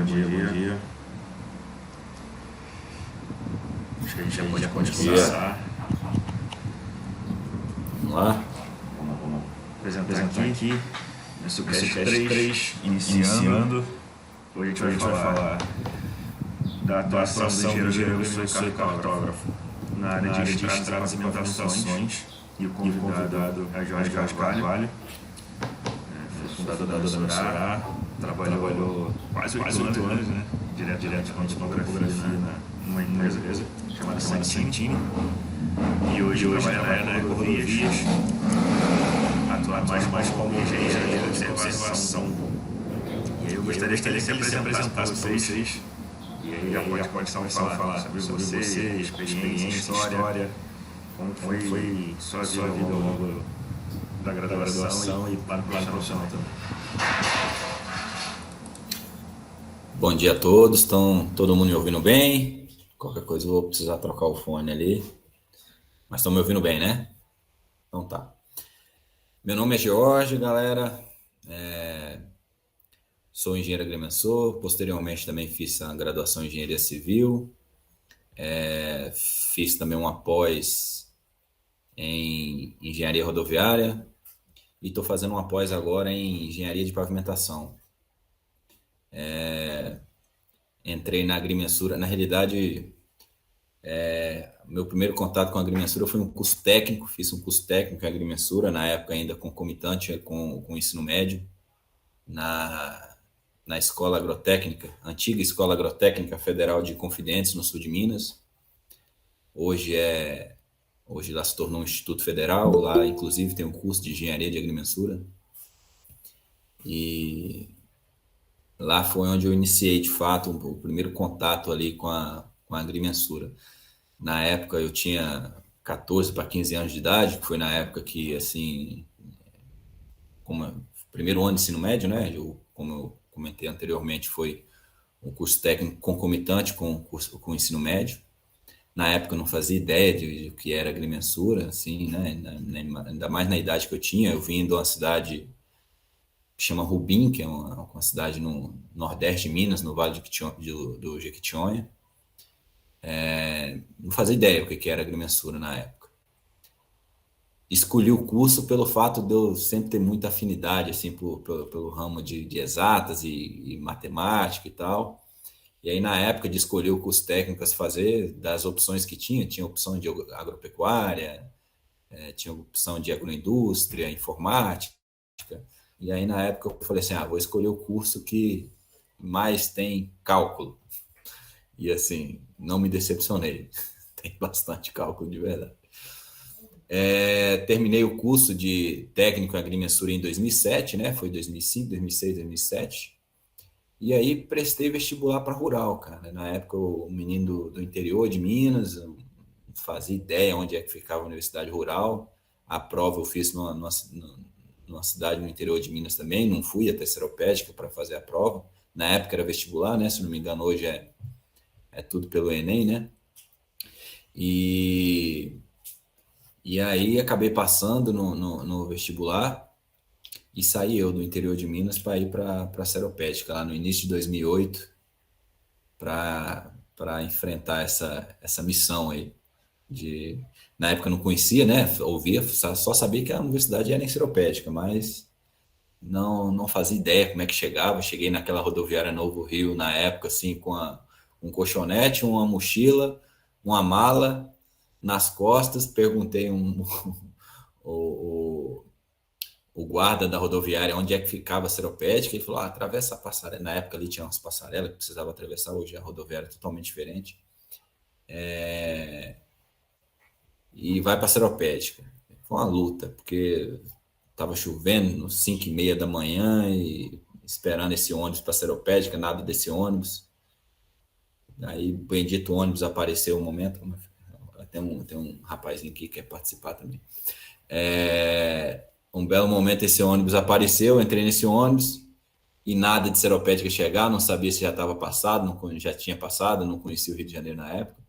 bom dia. Acho que a gente já pode começar. Vamos lá. Vamos apresentar aqui. Nosso cast 3, iniciando. Hoje a gente vai falar da atuação do engenheiro Agrimensor e cartógrafo na área de estradas e pavimentações. E o convidado é Jorge Carvalho, foi fundador da Mensurá, trabalhou quase 8 anos, né? Direto com a tipografia numa empresa chamada Santini. E hoje trabalha na Ecovias, atuar mais como engenheiro de observação. E aí eu gostaria que ele se apresentasse para vocês. E aí já pode começar a falar sobre você, experiência, história, como foi sua vida ao longo da graduação e plano profissional também. Bom dia a todos. Estão todo mundo me ouvindo bem? Qualquer coisa eu vou precisar trocar o fone ali. Mas estão me ouvindo bem, né? Então tá. Meu nome é Jorge, galera. Sou engenheiro agrimensor. Posteriormente também fiz a graduação em engenharia civil. Fiz também uma pós em engenharia rodoviária. E estou fazendo uma pós agora em engenharia de pavimentação. Entrei na agrimensura. Na realidade, meu primeiro contato com a agrimensura foi um curso técnico. Fiz um curso técnico em agrimensura, na época ainda concomitante com o ensino médio, na Escola Agrotécnica, antiga Escola Agrotécnica Federal de Confidentes, no sul de Minas. Hoje lá se tornou um Instituto Federal. Lá, inclusive, tem um curso de engenharia de agrimensura. E lá foi onde eu iniciei, de fato, o primeiro contato ali com a agrimensura. Na época eu tinha 14 para 15 anos de idade, que foi na época que, assim, primeiro ano de ensino médio, né? Como eu comentei anteriormente, foi um curso técnico concomitante com o ensino médio. Na época eu não fazia ideia de o que era agrimensura, assim, né? Ainda mais na idade que eu tinha. Eu vim de uma cidade que chama Rubim, que é uma cidade no nordeste de Minas, no Vale do Jequitinhonha. Não fazia ideia o que era agrimensura na época. Escolhi o curso pelo fato de eu sempre ter muita afinidade assim, pelo ramo de exatas e matemática e tal. E aí, na época de escolher o curso técnico a se fazer, das opções que tinha opção de agropecuária, tinha opção de agroindústria, informática. E aí, na época, eu falei assim, vou escolher o curso que mais tem cálculo. E assim, não me decepcionei. Tem bastante cálculo, de verdade. Terminei o curso de técnico em agrimensura em 2007, né? Foi 2005, 2006, 2007. E aí prestei vestibular para rural, cara. Na época, o menino do interior de Minas, não fazia ideia onde é que ficava a universidade rural. A prova eu fiz numa cidade no interior de Minas também. Não fui até Seropédica para fazer a prova. Na época era vestibular, né? Se não me engano, hoje é tudo pelo Enem, né? E aí acabei passando no vestibular e saí eu do interior de Minas para ir para a Seropédica, lá no início de 2008, para enfrentar essa missão aí. Na época eu não conhecia, né? Ouvia, só sabia que a universidade era em Seropédica, mas não fazia ideia como é que chegava. Cheguei naquela rodoviária Novo Rio na época, assim, com um colchonete, uma mochila, uma mala nas costas. Perguntei o guarda da rodoviária onde é que ficava a Seropédica. Ele falou, atravessa a passarela. Na época ali tinha umas passarelas que precisava atravessar, hoje a rodoviária é totalmente diferente. E vai para a Seropédica. Foi uma luta, porque estava chovendo, 5h30 da manhã, e esperando esse ônibus para a Seropédica, nada desse ônibus. Aí o bendito ônibus apareceu um momento. Tem um rapazinho aqui que quer participar também. Um belo momento esse ônibus apareceu, entrei nesse ônibus e nada de Seropédica chegar, não sabia se já estava passado, já tinha passado, não conhecia o Rio de Janeiro na época.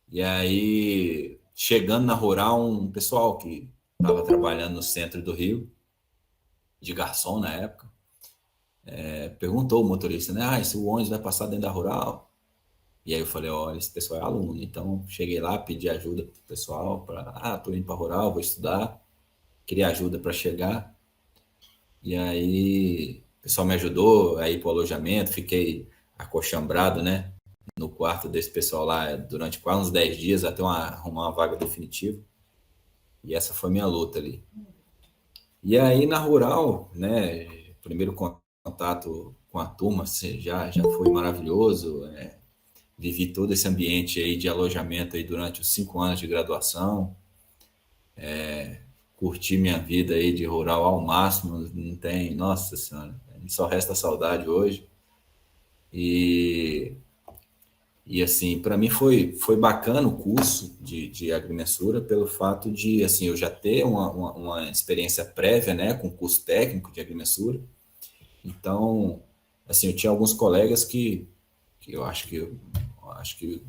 E aí, chegando na Rural, um pessoal que estava trabalhando no centro do Rio, de garçom na época, perguntou o motorista, né? Se o ônibus vai passar dentro da rural? E aí eu falei, olha, esse pessoal é aluno. Então, cheguei lá, pedi ajuda pro pessoal, tô indo para rural, vou estudar, queria ajuda para chegar. E aí, o pessoal me ajudou a ir pro alojamento, fiquei acochambrado, né? No quarto desse pessoal lá durante quase uns 10 dias até arrumar uma vaga definitiva. E essa foi minha luta ali. E aí na rural, né, primeiro contato com a turma já foi maravilhoso. Vivi todo esse ambiente aí de alojamento aí durante os 5 anos de graduação. Curti minha vida aí de rural ao máximo, não tem, nossa senhora, só resta saudade hoje. E assim, para mim foi bacana o curso de agrimensura pelo fato de, assim, eu já ter uma experiência prévia, né, com curso técnico de agrimensura. Então, assim, eu tinha alguns colegas que eu acho que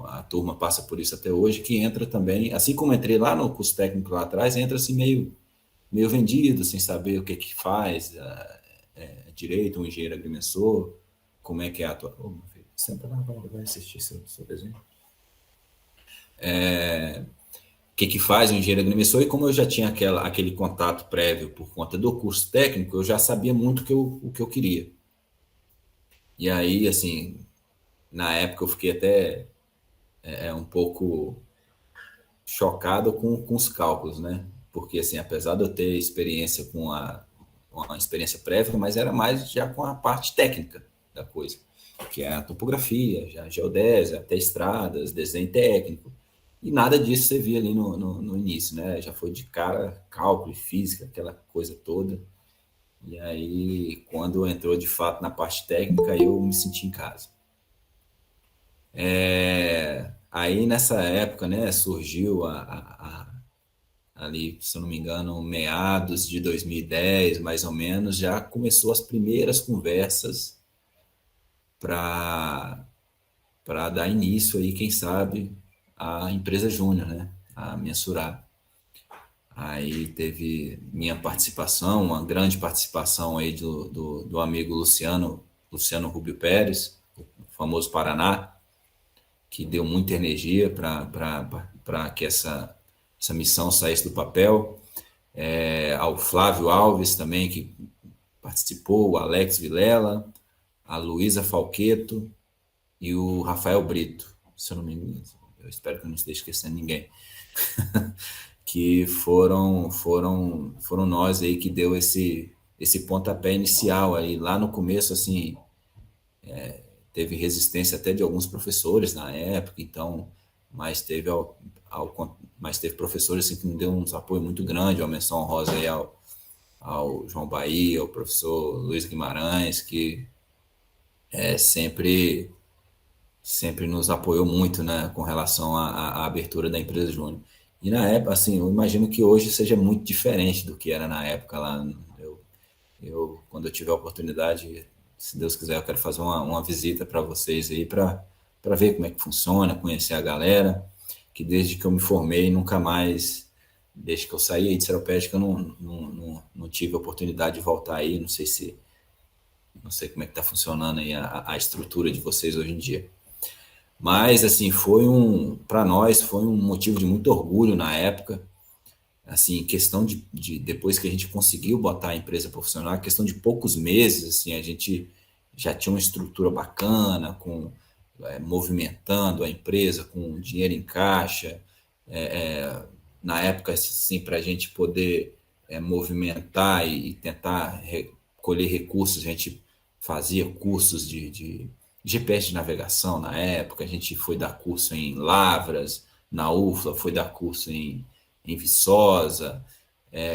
a turma passa por isso até hoje, que entra também, assim como entrei lá no curso técnico lá atrás, entra assim meio vendido, sem saber o que faz direito, um engenheiro agrimensor, como é que é a tua... Oh, meu filho, senta lá, vai assistir seu desenho. O que faz um engenheiro agrimensor, e como eu já tinha aquele contato prévio por conta do curso técnico, eu já sabia muito o que eu queria. E aí, assim, na época eu fiquei até um pouco chocado com os cálculos, né? Porque, assim, apesar de eu ter experiência uma experiência prévia, mas era mais já com a parte técnica da coisa, que é a topografia, já a geodésia, até estradas, desenho técnico. E nada disso você via ali no início, né? Já foi de cara cálculo e física, aquela coisa toda. E aí, quando entrou de fato na parte técnica, eu me senti em casa. Aí nessa época, né, surgiu ali, se eu não me engano, meados de 2010, mais ou menos, já começou as primeiras conversas para dar início aí, quem sabe, à empresa júnior, né, a mensurar. Aí teve minha participação, uma grande participação aí do amigo Luciano Rubio Pérez, o famoso Paraná, que deu muita energia para que essa missão saísse do papel. Ao Flávio Alves também, que participou, o Alex Vilela, a Luísa Falqueto e o Rafael Brito, se eu não me engano, eu espero que eu não esteja esquecendo ninguém, que foram nós aí que deu esse pontapé inicial aí, lá no começo, assim, teve resistência até de alguns professores na época, então, mas teve mas teve professores assim, que me deu um apoio muito grande, uma menção honrosa aí ao João Bahia, ao professor Luiz Guimarães, que sempre nos apoiou muito, né, com relação à abertura da empresa Júnior. E na época, assim, eu imagino que hoje seja muito diferente do que era na época lá. Quando eu tiver a oportunidade, se Deus quiser, eu quero fazer uma visita para vocês aí, para ver como é que funciona, conhecer a galera, que desde que eu me formei, nunca mais, desde que eu saí aí de Seropédica, eu não tive a oportunidade de voltar aí, não sei como é que está funcionando aí a estrutura de vocês hoje em dia. Mas, assim, para nós, foi um motivo de muito orgulho na época, assim, questão de depois que a gente conseguiu botar a empresa profissional, questão de poucos meses, assim, a gente já tinha uma estrutura bacana, movimentando a empresa com dinheiro em caixa. Na época, assim, para a gente poder movimentar e tentar recolher recursos, a gente fazia cursos de GPS de navegação na época, a gente foi dar curso em Lavras, na UFLA, foi dar curso em Viçosa,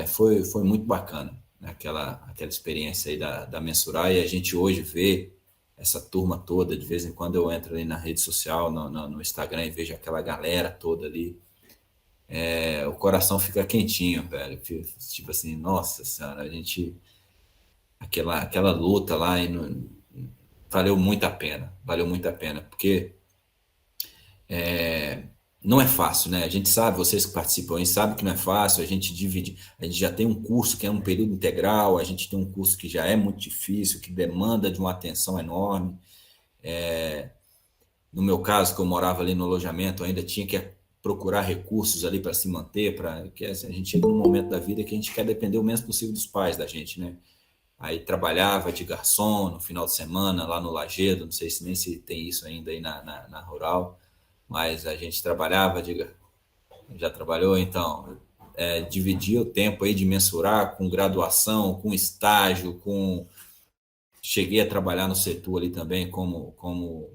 foi muito bacana, né? Aquela experiência aí da Mensurar, e a gente hoje vê essa turma toda, de vez em quando eu entro ali na rede social, no Instagram, e vejo aquela galera toda ali, o coração fica quentinho, velho, tipo assim, nossa senhora, aquela luta lá, valeu muito a pena, porque não é fácil, né? A gente sabe, vocês que participam, a gente sabe que não é fácil, a gente divide, a gente já tem um curso que é um período integral, a gente tem um curso que já é muito difícil, que demanda de uma atenção enorme. No meu caso, que eu morava ali no alojamento, eu ainda tinha que procurar recursos ali para se manter, para que a gente chega num momento da vida que a gente quer depender o menos possível dos pais da gente, né? Aí trabalhava de garçom no final de semana lá no Lagedo, não sei se nem se tem isso ainda aí na Rural, mas a gente trabalhava já trabalhou, então dividia o tempo aí de mensurar com graduação, com estágio, cheguei a trabalhar no setor ali também como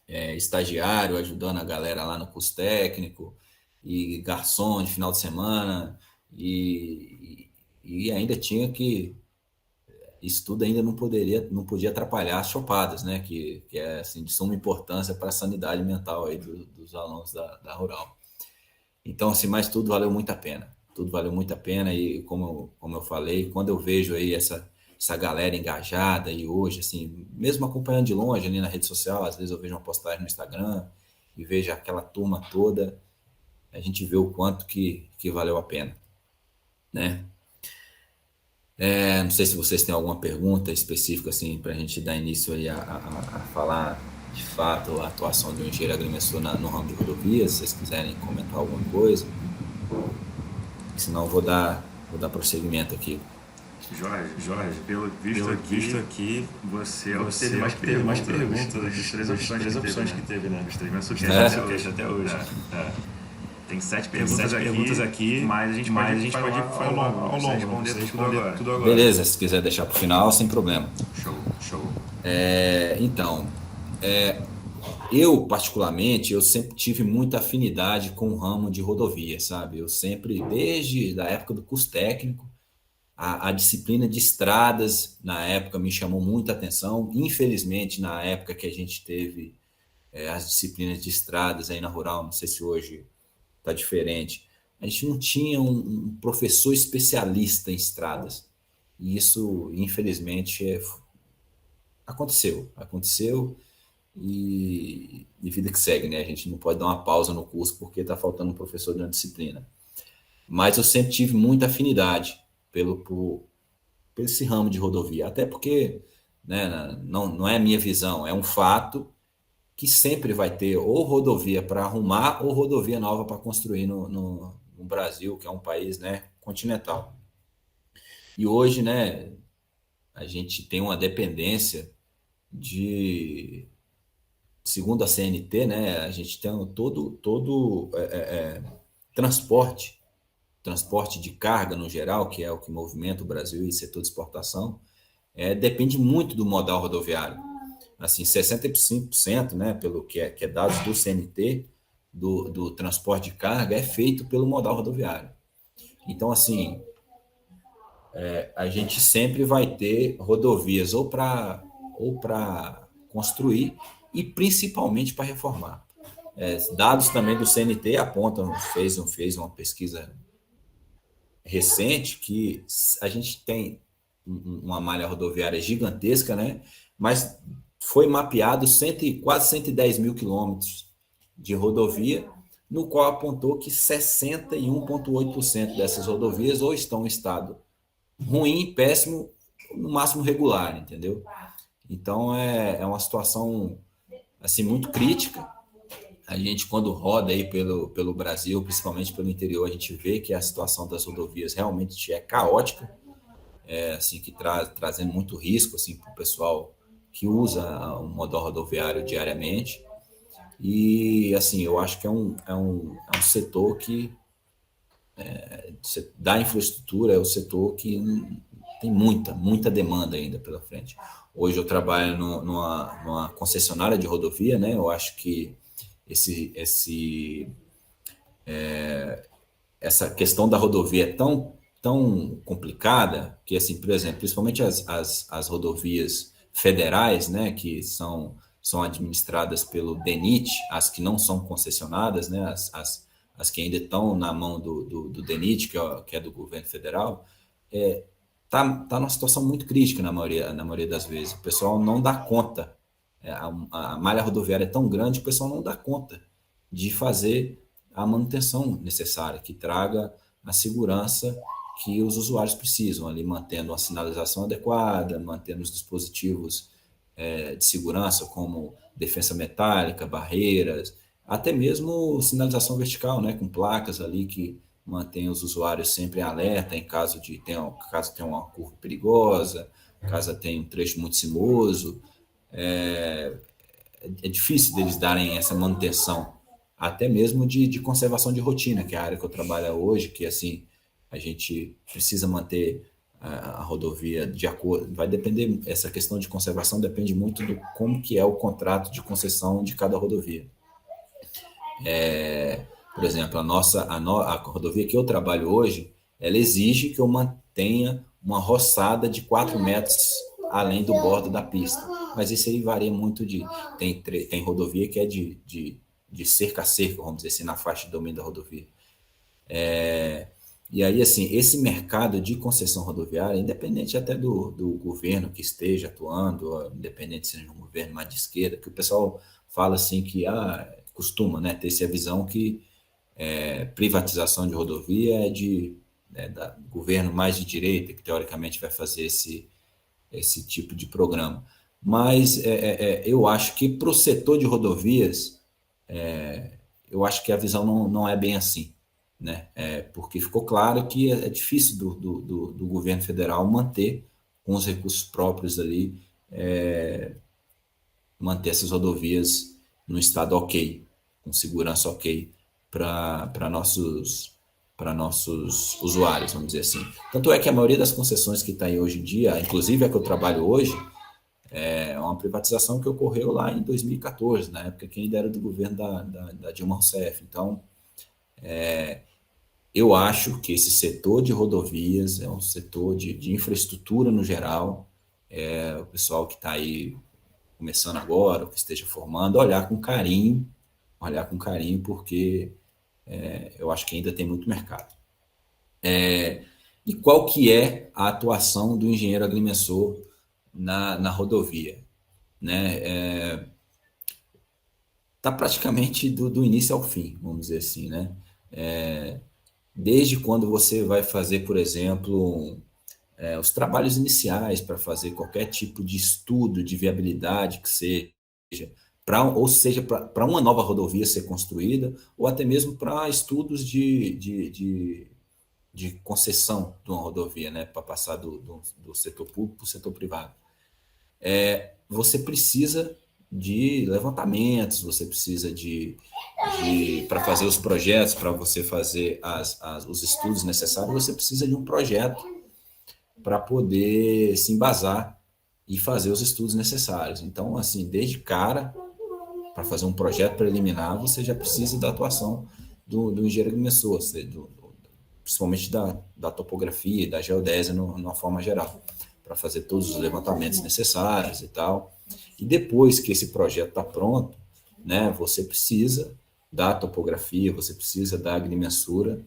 estagiário, ajudando a galera lá no curso técnico, e garçom de final de semana, e ainda tinha que, isso tudo ainda não podia atrapalhar as chopadas, né, que é assim, de suma importância para a sanidade mental aí dos alunos da Rural. Então, assim, mas tudo valeu muito a pena. Tudo valeu muito a pena e, como eu falei, quando eu vejo aí essa galera engajada e hoje, assim, mesmo acompanhando de longe ali na rede social, às vezes eu vejo uma postagem no Instagram e vejo aquela turma toda, a gente vê o quanto que valeu a pena, né? Não sei se vocês têm alguma pergunta específica, assim, para a gente dar início aí a falar de fato a atuação de um engenheiro agrimensor no ramo de rodovias, se vocês quiserem comentar alguma coisa. Senão eu vou dar prosseguimento aqui. Jorge, pelo visto aqui, você é o que teve mais perguntas das três opções que teve, né? Os três mais surpreendentes até hoje. Tem 7 perguntas aqui, mas a gente pode ao longo responder tudo agora. Beleza, se quiser deixar para o final, sem problema. Show. Então, eu particularmente, eu sempre tive muita afinidade com o ramo de rodovia, sabe? Eu sempre, desde a época do curso técnico, a disciplina de estradas, na época, me chamou muita atenção. Infelizmente, na época que a gente teve as disciplinas de estradas aí na Rural, não sei se hoje está diferente, a gente não tinha um professor especialista em estradas. E isso, infelizmente, aconteceu e vida que segue, né? A gente não pode dar uma pausa no curso porque está faltando um professor de uma disciplina. Mas eu sempre tive muita afinidade por esse ramo de rodovia, até porque, né, não é a minha visão, é um fato que sempre vai ter ou rodovia para arrumar ou rodovia nova para construir no Brasil, que é um país, né, continental. E hoje, né, a gente tem uma dependência segundo a CNT, né, a gente tem todo transporte de carga no geral, que é o que movimenta o Brasil e setor de exportação, depende muito do modal rodoviário. Assim, 65%, né, pelo que é dados do CNT, do transporte de carga, é feito pelo modal rodoviário. Então, assim, a gente sempre vai ter rodovias ou para construir e principalmente para reformar. Dados também do CNT apontam, fez uma pesquisa recente que a gente tem uma malha rodoviária gigantesca, né? Mas foi mapeado quase 110 mil quilômetros de rodovia, no qual apontou que 61,8% dessas rodovias ou estão em estado ruim, péssimo, no máximo regular, entendeu? Então é uma situação assim muito crítica. A gente, quando roda aí pelo Brasil, principalmente pelo interior, a gente vê que a situação das rodovias realmente é caótica, assim, que trazendo muito risco assim, para o pessoal que usa o modal rodoviário diariamente. E, assim, eu acho que é um setor que, da infraestrutura, é o setor que tem muita demanda ainda pela frente. Hoje eu trabalho numa concessionária de rodovia, né? Eu acho que essa questão da rodovia é tão complicada que, assim, por exemplo, principalmente as rodovias federais, né, que são administradas pelo DENIT, as que não são concessionadas, né, as que ainda estão na mão do DENIT, que é do governo federal, tá numa situação muito crítica na maioria das vezes. O pessoal não dá conta. A malha rodoviária é tão grande que o pessoal não dá conta de fazer a manutenção necessária, que traga a segurança que os usuários precisam, ali mantendo a sinalização adequada, mantendo os dispositivos de segurança, como defensa metálica, barreiras, até mesmo sinalização vertical, né, com placas ali que mantém os usuários sempre em alerta em caso tenha uma curva perigosa, caso tenha um trecho muito sinuoso. É difícil deles darem essa manutenção, até mesmo de conservação de rotina, que é a área que eu trabalho hoje, que assim a gente precisa manter a rodovia de acordo, vai depender, essa questão de conservação depende muito do como que é o contrato de concessão de cada rodovia. Por exemplo, a rodovia que eu trabalho hoje, ela exige que eu mantenha uma roçada de 4 metros além do bordo da pista. Mas isso aí varia muito tem rodovia que é de cerca a cerca, vamos dizer assim, na faixa de domínio da rodovia. E aí, assim, esse mercado de concessão rodoviária, independente até do governo que esteja atuando, independente se seja um governo mais de esquerda, que o pessoal fala assim que costuma, né, ter essa visão que privatização de rodovia da governo mais de direita, que teoricamente vai fazer esse tipo de programa. Mas eu acho que para o setor de rodovias, eu acho que a visão não é bem assim, né? Porque ficou claro que é difícil do governo federal manter com os recursos próprios ali, manter essas rodovias no estado ok, com segurança ok para nossos usuários, vamos dizer assim. Tanto é que a maioria das concessões que está aí hoje em dia, inclusive a que eu trabalho hoje, é uma privatização que ocorreu lá em 2014, na época que ainda era do governo da Dilma Rousseff. Então, eu acho que esse setor de rodovias é um setor de infraestrutura no geral, o pessoal que está aí começando agora, ou que esteja formando, olhar com carinho, porque eu acho que ainda tem muito mercado. E qual que é a atuação do engenheiro agrimensor na rodovia? Né? Tá praticamente do início ao fim, vamos dizer assim, né? Desde quando você vai fazer, por exemplo, os trabalhos iniciais para fazer qualquer tipo de estudo de viabilidade que seja, para uma nova rodovia ser construída, ou até mesmo para estudos de concessão de uma rodovia, né, para passar do setor público para o setor privado. Você precisa de levantamentos, você precisa para fazer os projetos, para você fazer os estudos necessários, você precisa de um projeto para poder se embasar e fazer os estudos necessários. Então, assim, desde cara, para fazer um projeto preliminar, você já precisa da atuação do engenheiro agrimensor, principalmente da topografia e da geodésia numa forma geral, para fazer todos os levantamentos necessários e tal. E depois que esse projeto está pronto, né, você precisa da topografia, você precisa da agrimensura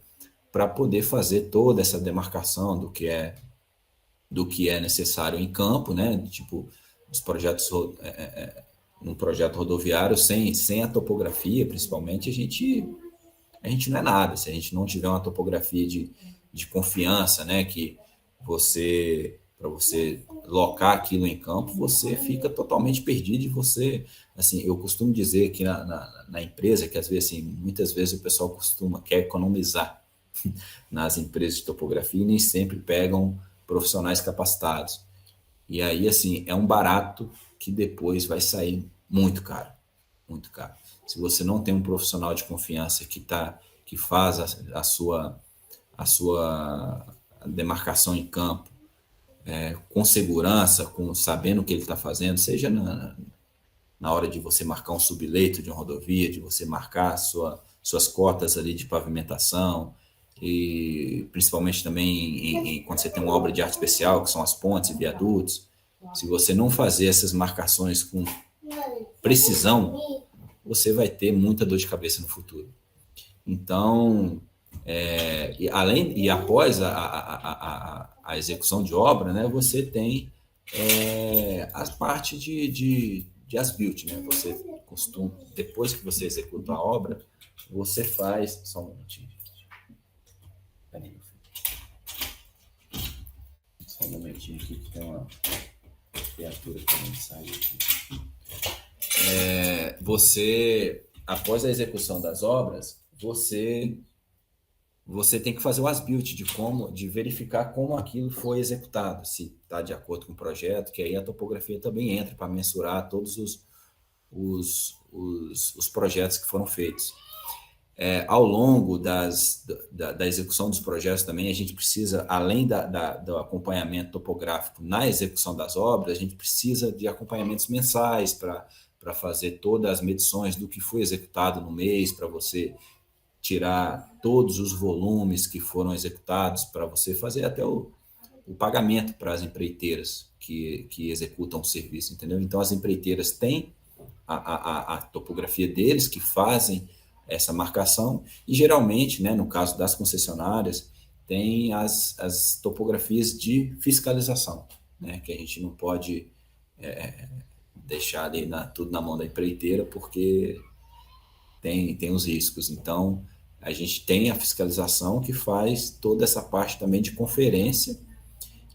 para poder fazer toda essa demarcação do que é necessário em campo, né? Tipo, os projetos, num projeto rodoviário, sem a topografia, principalmente, a gente não é nada. Se a gente não tiver uma topografia de confiança, né? Que para você locar aquilo em campo, você fica totalmente perdido e você, assim, eu costumo dizer que na empresa, que às vezes, assim, muitas vezes o pessoal quer economizar nas empresas de topografia e nem sempre pegam profissionais capacitados. E aí, assim, é um barato que depois vai sair muito caro, muito caro. Se você não tem um profissional de confiança que faz a sua demarcação em campo, com segurança, sabendo o que ele está fazendo, seja na hora de você marcar um subleito de uma rodovia, de você marcar suas cotas ali de pavimentação, e principalmente também quando você tem uma obra de arte especial, que são as pontes e viadutos, se você não fazer essas marcações com precisão, você vai ter muita dor de cabeça no futuro. Então, e após a execução de obra, né, você tem a parte de as-built, né? Você depois que você executa a obra, você faz... Só um momentinho. Peraí, meu filho. Só um momentinho aqui, que tem uma criatura que não sai aqui. Você, após a execução das obras, você tem que fazer o as-built de verificar como aquilo foi executado, se está de acordo com o projeto, que aí a topografia também entra para mensurar todos os projetos que foram feitos. Ao longo da execução dos projetos também, a gente precisa, além do acompanhamento topográfico na execução das obras, a gente precisa de acompanhamentos mensais para fazer todas as medições do que foi executado no mês, para você tirar todos os volumes que foram executados, para você fazer até o pagamento para as empreiteiras que executam o serviço, entendeu? Então, as empreiteiras têm a topografia deles, que fazem essa marcação, e geralmente, né, no caso das concessionárias, tem as topografias de fiscalização, né, que a gente não pode deixar ali tudo na mão da empreiteira, porque tem os riscos. Então, a gente tem a fiscalização que faz toda essa parte também de conferência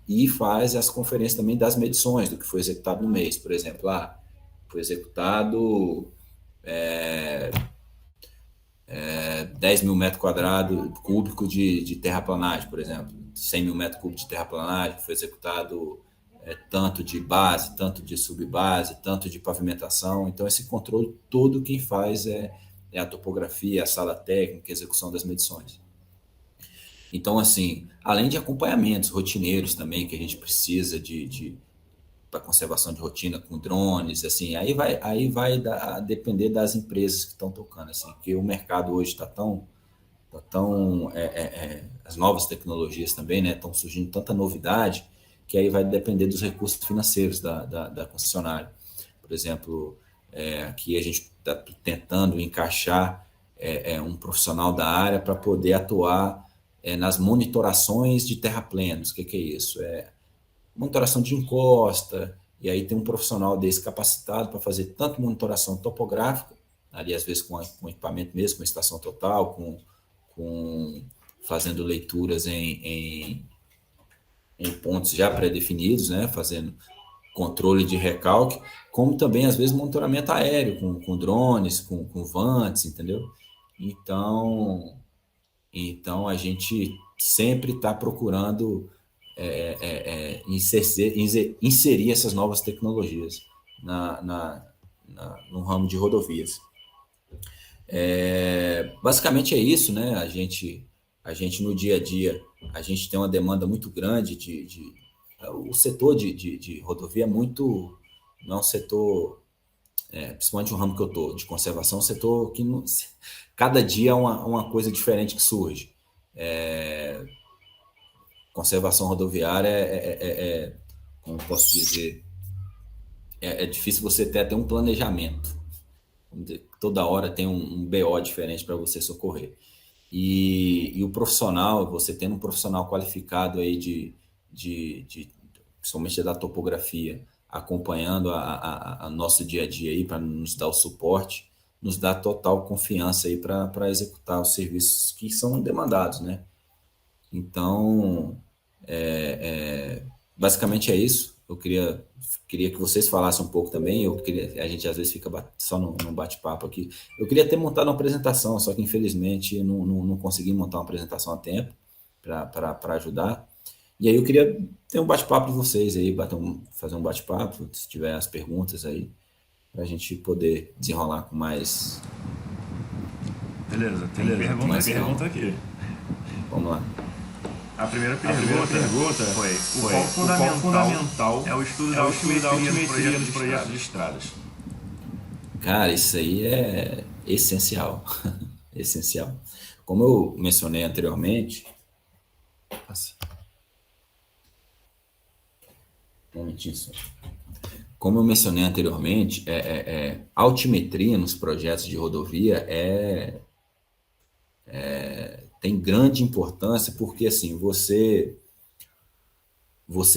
e faz as conferências também das medições do que foi executado no mês. Por exemplo, foi executado 10 mil metros cúbicos de terraplanagem, por exemplo, 100 mil metros cúbicos de terraplanagem, foi executado tanto de base, tanto de subbase, tanto de pavimentação. Então, esse controle todo quem faz é a topografia, a sala técnica, a execução das medições. Então, assim, além de acompanhamentos rotineiros também, que a gente precisa para conservação de rotina com drones, assim, aí vai depender das empresas que estão tocando, assim, porque o mercado hoje está tão as novas tecnologias também, né, estão surgindo tanta novidade, que aí vai depender dos recursos financeiros da concessionária. Por exemplo, aqui a gente está tentando encaixar um profissional da área para poder atuar nas monitorações de terraplenos. O que é isso? Monitoração de encosta, e aí tem um profissional desse capacitado para fazer tanto monitoração topográfica, ali às vezes com equipamento mesmo, com estação total, fazendo leituras em pontos já pré-definidos, né, fazendo controle de recalque, como também às vezes monitoramento aéreo, com drones, com vantes, entendeu? Então a gente sempre está procurando inserir essas novas tecnologias no ramo de rodovias. Basicamente é isso, né? A gente no dia a dia, a gente tem uma demanda muito grande o setor de rodovia não é um setor, principalmente o ramo que eu estou, de conservação, um setor que cada dia é uma coisa diferente que surge. Conservação rodoviária como posso dizer, é difícil você ter até um planejamento. Toda hora tem um BO diferente para você socorrer. E o profissional, você tendo um profissional qualificado aí principalmente da topografia, acompanhando a nosso dia a dia aí para nos dar o suporte, nos dá total confiança aí para executar os serviços que são demandados, né? Então, basicamente é isso. Eu queria que vocês falassem um pouco também. A gente às vezes fica só num bate-papo aqui. Eu queria ter montado uma apresentação, só que infelizmente não consegui montar uma apresentação a tempo para ajudar. E aí eu queria ter um bate-papo de vocês aí, fazer um bate-papo, se tiver as perguntas aí, para a gente poder desenrolar com mais... Beleza, tem pergunta aqui. Vamos lá. A primeira pergunta foi o qual fundamental é o estudo da altimetria dos projetos de estradas. Cara, isso aí é essencial. Essencial. Como eu mencionei anteriormente... Nossa. Um momentinho só. Como eu mencionei anteriormente, altimetria nos projetos de rodovia tem grande importância, porque assim, você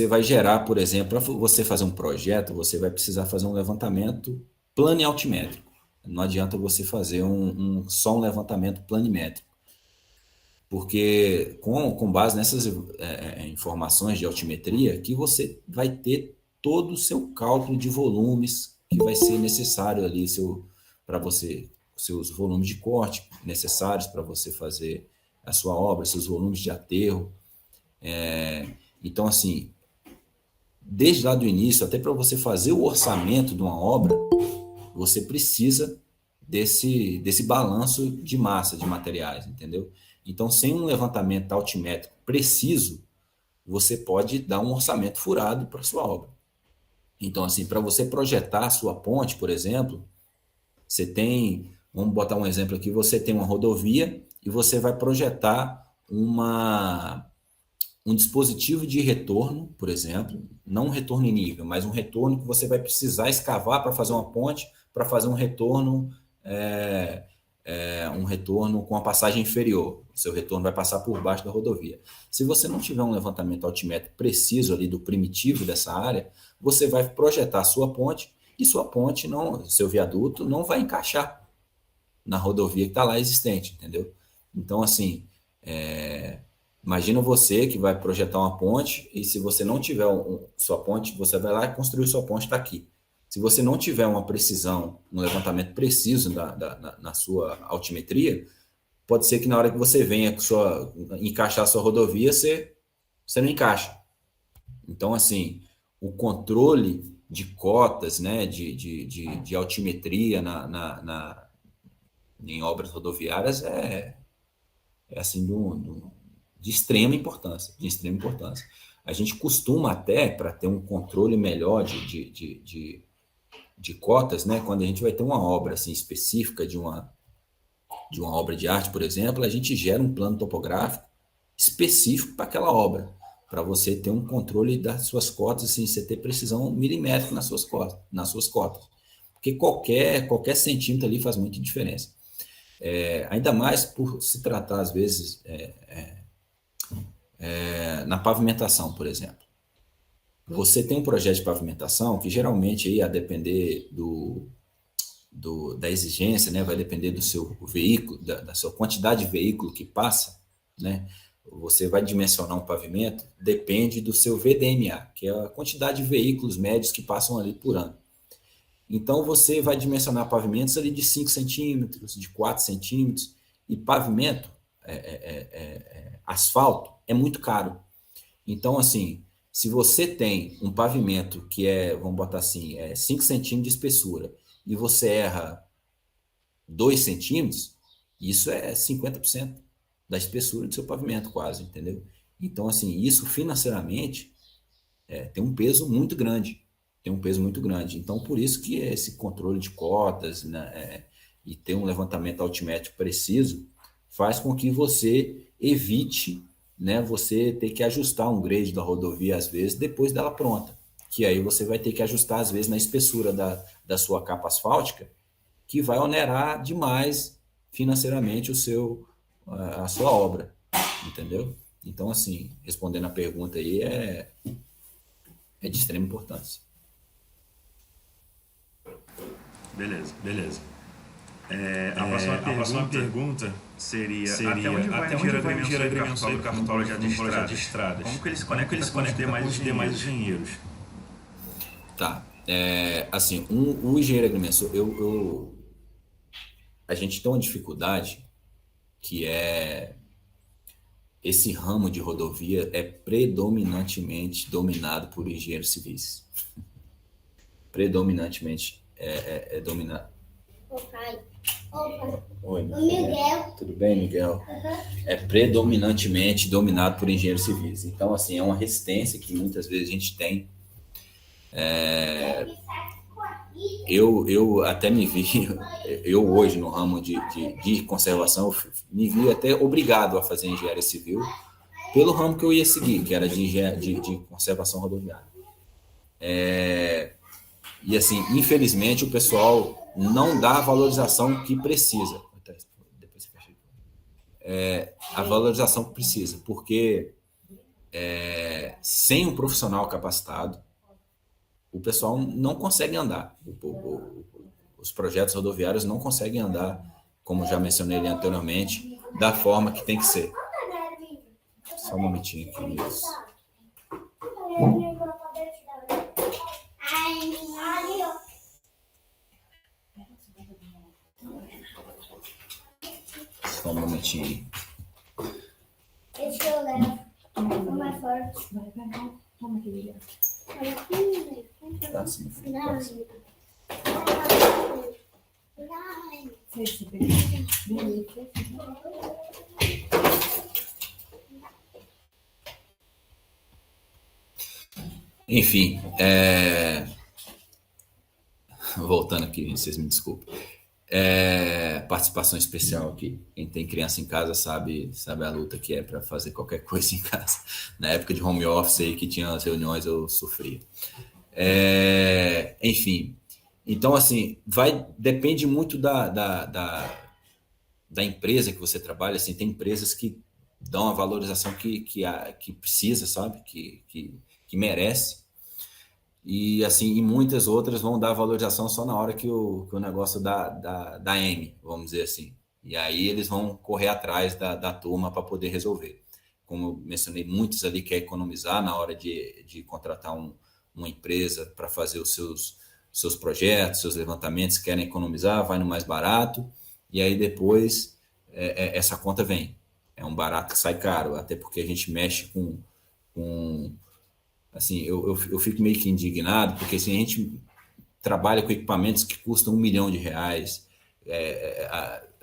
vai gerar, por exemplo, para você fazer um projeto, você vai precisar fazer um levantamento plano e altimétrico. não adianta você fazer só um levantamento planimétrico, porque com base nessas informações de altimetria que você vai ter todo o seu cálculo de volumes que vai ser necessário ali para você, seus volumes de corte necessários para você fazer a sua obra, seus volumes de aterro. Então, assim, desde lá do início, até para você fazer o orçamento de uma obra, você precisa desse balanço de massa de materiais, entendeu? Então, sem um levantamento altimétrico preciso, você pode dar um orçamento furado para a sua obra. Então, assim, para você projetar a sua ponte, por exemplo, você tem, vamos botar um exemplo aqui, você tem uma rodovia e você vai projetar um dispositivo de retorno, por exemplo, não um retorno em nível, mas um retorno que você vai precisar escavar para fazer uma ponte, para fazer um retorno com a passagem inferior. O seu retorno vai passar por baixo da rodovia. Se você não tiver um levantamento altimétrico preciso ali do primitivo dessa área, você vai projetar a sua ponte e sua ponte, seu viaduto, não vai encaixar na rodovia que está lá existente, entendeu? Então, assim, imagina você que vai projetar uma ponte e se você não tiver sua ponte, você vai lá e construir sua ponte, está aqui. Se você não tiver uma precisão, um levantamento preciso na sua altimetria, pode ser que na hora que você venha encaixar a sua rodovia, você não encaixa. Então, assim, o controle de cotas, né, de altimetria em obras rodoviárias assim, de extrema importância, A gente costuma até, para ter um controle melhor de cotas, né, quando a gente vai ter uma obra assim, específica de uma obra de arte, por exemplo, a gente gera um plano topográfico específico para aquela obra, para você ter um controle das suas cotas, assim, você ter precisão milimétrica nas suas cotas. Porque qualquer centímetro ali faz muita diferença. Ainda mais por se tratar, às vezes, na pavimentação, por exemplo. Você tem um projeto de pavimentação que geralmente, aí, a depender da exigência, né, vai depender do seu veículo, da sua quantidade de veículo que passa, né? Você vai dimensionar um pavimento, depende do seu VDMA, que é a quantidade de veículos médios que passam ali por ano. Então, você vai dimensionar pavimentos ali de 5 centímetros, de 4 centímetros, e pavimento, asfalto, é muito caro. Então, assim, se você tem um pavimento que vamos botar assim, 5 centímetros de espessura, e você erra 2 centímetros, isso é 50% da espessura do seu pavimento, quase, entendeu? Então, assim, isso financeiramente tem um peso muito grande. Então, por isso que esse controle de cotas, né, e ter um levantamento altimétrico preciso faz com que você evite, né, você ter que ajustar um grade da rodovia, às vezes, depois dela pronta. Que aí você vai ter que ajustar, às vezes, na espessura da sua capa asfáltica, que vai onerar demais financeiramente a sua obra, entendeu? Então, assim, respondendo a pergunta aí, é de extrema importância. Beleza. A próxima pergunta seria até onde vai a agremiação e cartógrafo no projeto de estradas? Como que eles conectam com os demais engenheiros? Tá. Assim, o engenheiro agrimensor, a gente tem uma dificuldade que esse ramo de rodovia é predominantemente dominado por engenheiros civis. Predominantemente dominado. Oi, Miguel. Tudo bem, Miguel? É predominantemente dominado por engenheiros civis. Então, assim, é uma resistência que muitas vezes a gente tem. Eu até me vi, eu hoje no ramo de conservação, me vi até obrigado a fazer engenharia civil pelo ramo que eu ia seguir, que era de conservação rodoviária. E assim, infelizmente, o pessoal não dá a valorização que precisa. A valorização que precisa, porque sem um profissional capacitado, o pessoal não consegue andar. os projetos rodoviários não conseguem andar, como já mencionei ali anteriormente, da forma que tem que ser. Só um momentinho aqui. Isso. Só um momentinho aí. Esse que eu levo. O mais forte. Toma, querida. Tá assim, enfim, voltando aqui, vocês me desculpem. Participação especial aqui. Quem tem criança em casa sabe a luta que é para fazer qualquer coisa em casa. Na época de home office aí que tinha as reuniões, eu sofria. Enfim, então assim, depende muito da empresa que você trabalha. Assim, tem empresas que dão a valorização que precisa, sabe? Que merece. E assim, e muitas outras vão dar valorização só na hora que o negócio dá M, vamos dizer assim. E aí eles vão correr atrás da turma para poder resolver. Como eu mencionei, muitos ali querem economizar na hora de contratar uma empresa para fazer os seus projetos, seus levantamentos, querem economizar, vai no mais barato, e aí depois essa conta vem. É um barato que sai caro, até porque a gente mexe com assim, eu fico meio que indignado, porque assim, a gente trabalha com equipamentos que custam R$1 milhão.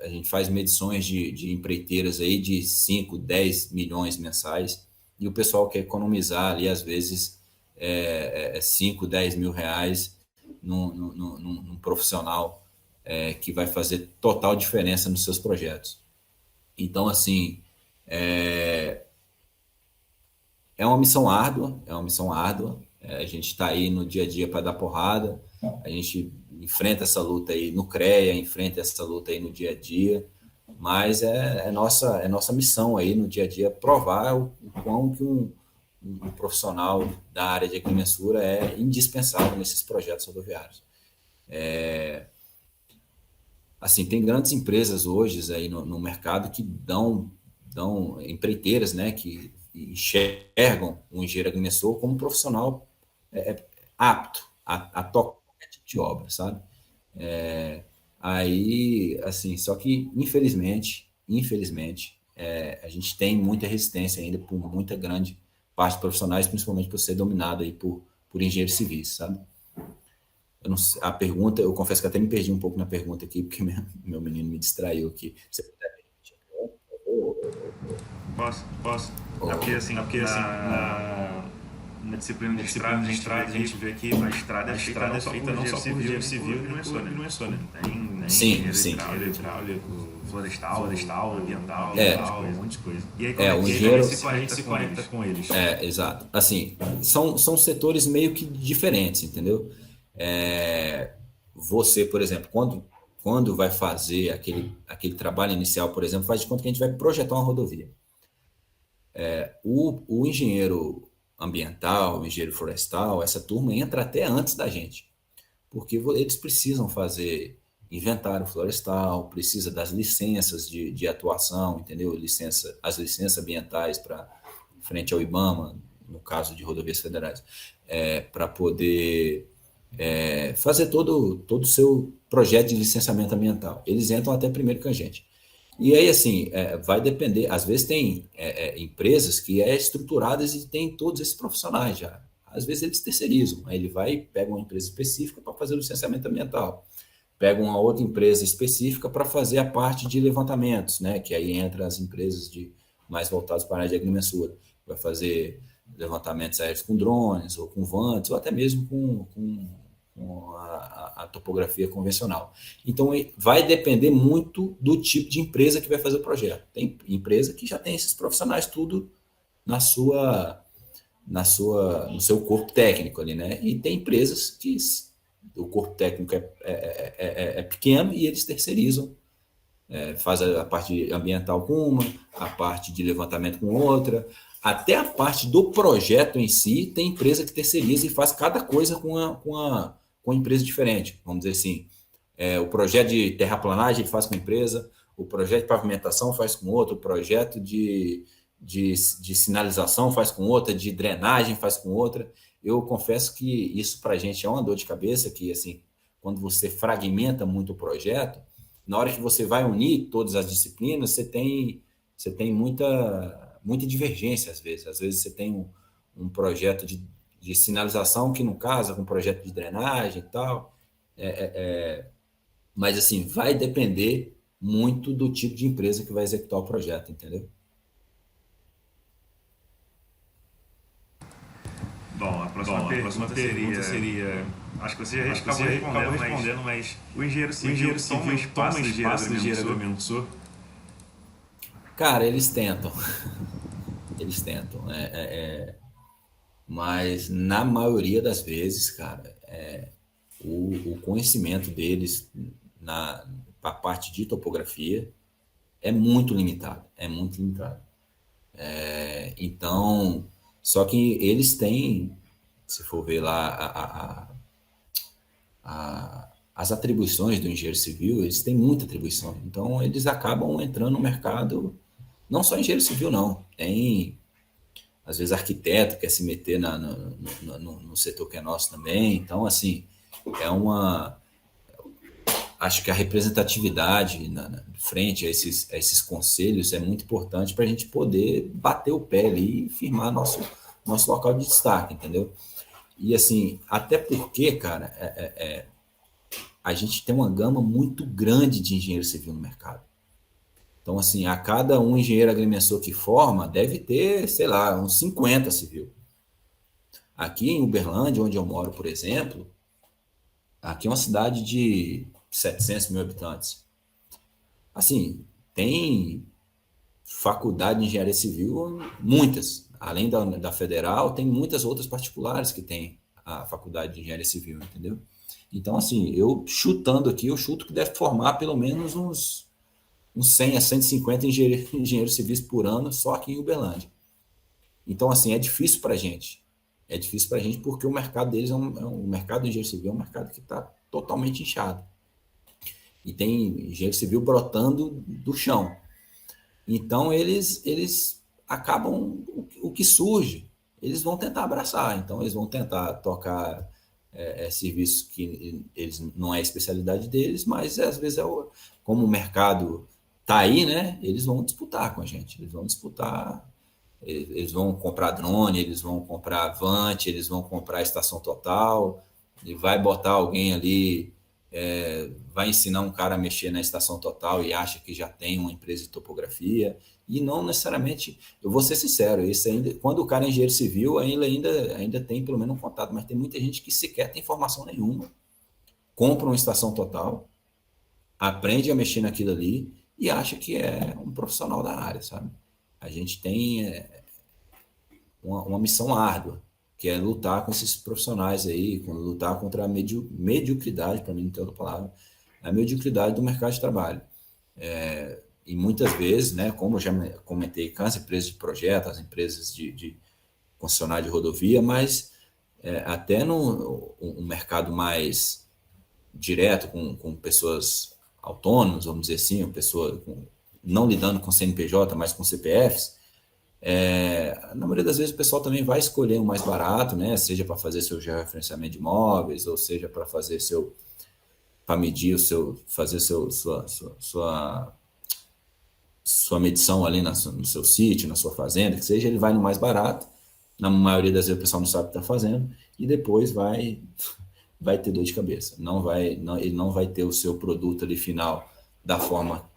A gente faz medições de empreiteiras aí de 5, 10 milhões mensais, e o pessoal quer economizar ali, às vezes, 5, 10 mil reais num profissional que vai fazer total diferença nos seus projetos. Então, assim, é uma missão árdua, a gente está aí no dia a dia para dar porrada, a gente enfrenta essa luta aí no CREA, enfrenta essa luta aí no dia a dia, mas é nossa missão aí no dia a dia provar o quão que um profissional da área de agrimensura é indispensável nesses projetos rodoviários. Assim, tem grandes empresas hoje aí no mercado que dão empreiteiras, né, que enxergam o engenheiro agrimensor como um profissional apto a tocar qualquer tipo de obra, sabe? Aí, assim, só que, infelizmente, a gente tem muita resistência ainda por muita grande parte de profissionais, principalmente por ser dominado aí por engenheiros civis, sabe? Eu não sei, a pergunta, eu confesso que até me perdi um pouco na pergunta aqui, porque meu menino me distraiu aqui. Você puder repetir? Posso. Porque assim, na disciplina de estrada, a gente vê que a estrada é feita não só por engenheiro civil e não é só, né? Tem sim. hidráulico, florestal, ambiental, um monte de coisa. E aí, o engenheiro a gente se conecta com eles. Exato. Assim, são setores meio que diferentes, entendeu? Você, por exemplo, quando vai fazer aquele trabalho inicial, por exemplo, faz de conta que a gente vai projetar uma rodovia. O engenheiro ambiental, o engenheiro florestal, essa turma entra até antes da gente, porque eles precisam fazer inventário florestal, precisa das licenças de atuação, entendeu? As licenças ambientais frente ao IBAMA, no caso de rodovias federais, para poder fazer todo o seu projeto de licenciamento ambiental. Eles entram até primeiro que a gente. E aí, assim, vai depender. Às vezes tem empresas que estruturadas e tem todos esses profissionais já. Às vezes eles terceirizam. Aí ele pega uma empresa específica para fazer o licenciamento ambiental. Pega uma outra empresa específica para fazer a parte de levantamentos, né? Que aí entra as empresas mais voltadas para a área de agrimensura. Vai fazer levantamentos aéreos com drones, ou com vantes, ou até mesmo com a topografia convencional. Então, vai depender muito do tipo de empresa que vai fazer o projeto. Tem empresa que já tem esses profissionais tudo no seu corpo técnico ali, né? E tem empresas que o corpo técnico é pequeno e eles terceirizam. Faz a parte ambiental com uma, a parte de levantamento com outra, até a parte do projeto em si, tem empresa que terceiriza e faz cada coisa com uma empresa diferente. Vamos dizer assim, O projeto de terraplanagem ele faz com uma empresa, o projeto de pavimentação faz com outro, o projeto de sinalização faz com outra, de drenagem faz com outra. Eu confesso que isso para a gente é uma dor de cabeça, que assim, quando você fragmenta muito o projeto, na hora que você vai unir todas as disciplinas, você tem muita divergência às vezes. Às vezes você tem um projeto de sinalização que não casa com um projeto de drenagem e tal. Mas assim, vai depender muito do tipo de empresa que vai executar o projeto, entendeu? Bom, a próxima pergunta seria... Acho que você já acabou respondendo, mas o engenheiro civil toma espaço do engenheiro agrimensor? Cara, eles tentam. Eles tentam. Mas na maioria das vezes, cara, o conhecimento deles na parte de topografia é muito limitado. É muito limitado. Então, só que eles têm, se for ver lá as atribuições do engenheiro civil, eles têm muita atribuição. Então, eles acabam entrando no mercado, não só engenheiro civil, não. Tem, às vezes, arquiteto quer se meter no setor que é nosso também. Então, assim, acho que a representatividade frente a esses conselhos é muito importante para a gente poder bater o pé ali e firmar nosso local de destaque, entendeu? E assim, até porque, cara, a gente tem uma gama muito grande de engenheiro civil no mercado. Então, assim, a cada um engenheiro agrimensor que forma, deve ter, sei lá, uns 50 civil. Aqui em Uberlândia, onde eu moro, por exemplo, aqui é uma cidade de 700 mil habitantes. Assim, tem faculdade de engenharia civil, muitas. Além da federal, tem muitas outras particulares que tem a faculdade de engenharia civil, entendeu? Então, assim, eu chuto que deve formar pelo menos uns 100 a 150 engenheiros civis por ano só aqui em Uberlândia. Então, assim, é difícil para a gente. É difícil para a gente porque o mercado deles o mercado do engenheiro civil é um mercado que está totalmente inchado. E tem engenheiro civil brotando do chão. Então, eles acabam, o que surge, eles vão tentar abraçar. Então, eles vão tentar tocar serviços que eles não é a especialidade deles, mas às vezes como o mercado está aí, né? Eles vão disputar com a gente. Eles vão comprar drone, eles vão comprar Avante, eles vão comprar estação total, e vai botar alguém ali, vai ensinar um cara a mexer na estação total e acha que já tem uma empresa de topografia, e não necessariamente, eu vou ser sincero, isso ainda, quando o cara é engenheiro civil, ainda tem pelo menos um contato, mas tem muita gente que sequer tem formação nenhuma, compra uma estação total, aprende a mexer naquilo ali e acha que é um profissional da área, sabe? A gente tem uma missão árdua, que é lutar com esses profissionais aí, lutar contra a mediocridade, para mim não tem outra palavra, a mediocridade do mercado de trabalho. E muitas vezes, né, como eu já comentei, com as empresas de projeto, as empresas de concessionária de rodovia, mas até um mercado mais direto com pessoas autônomas, vamos dizer assim, não lidando com CNPJ, mas com CPFs, na maioria das vezes o pessoal também vai escolher o mais barato, né? Seja para fazer seu georreferenciamento de imóveis, ou seja para fazer para medir fazer sua medição ali no seu sítio, na sua fazenda, que seja, ele vai no mais barato. Na maioria das vezes o pessoal não sabe o que está fazendo e depois vai ter dor de cabeça. Ele não vai ter o seu produto ali final da forma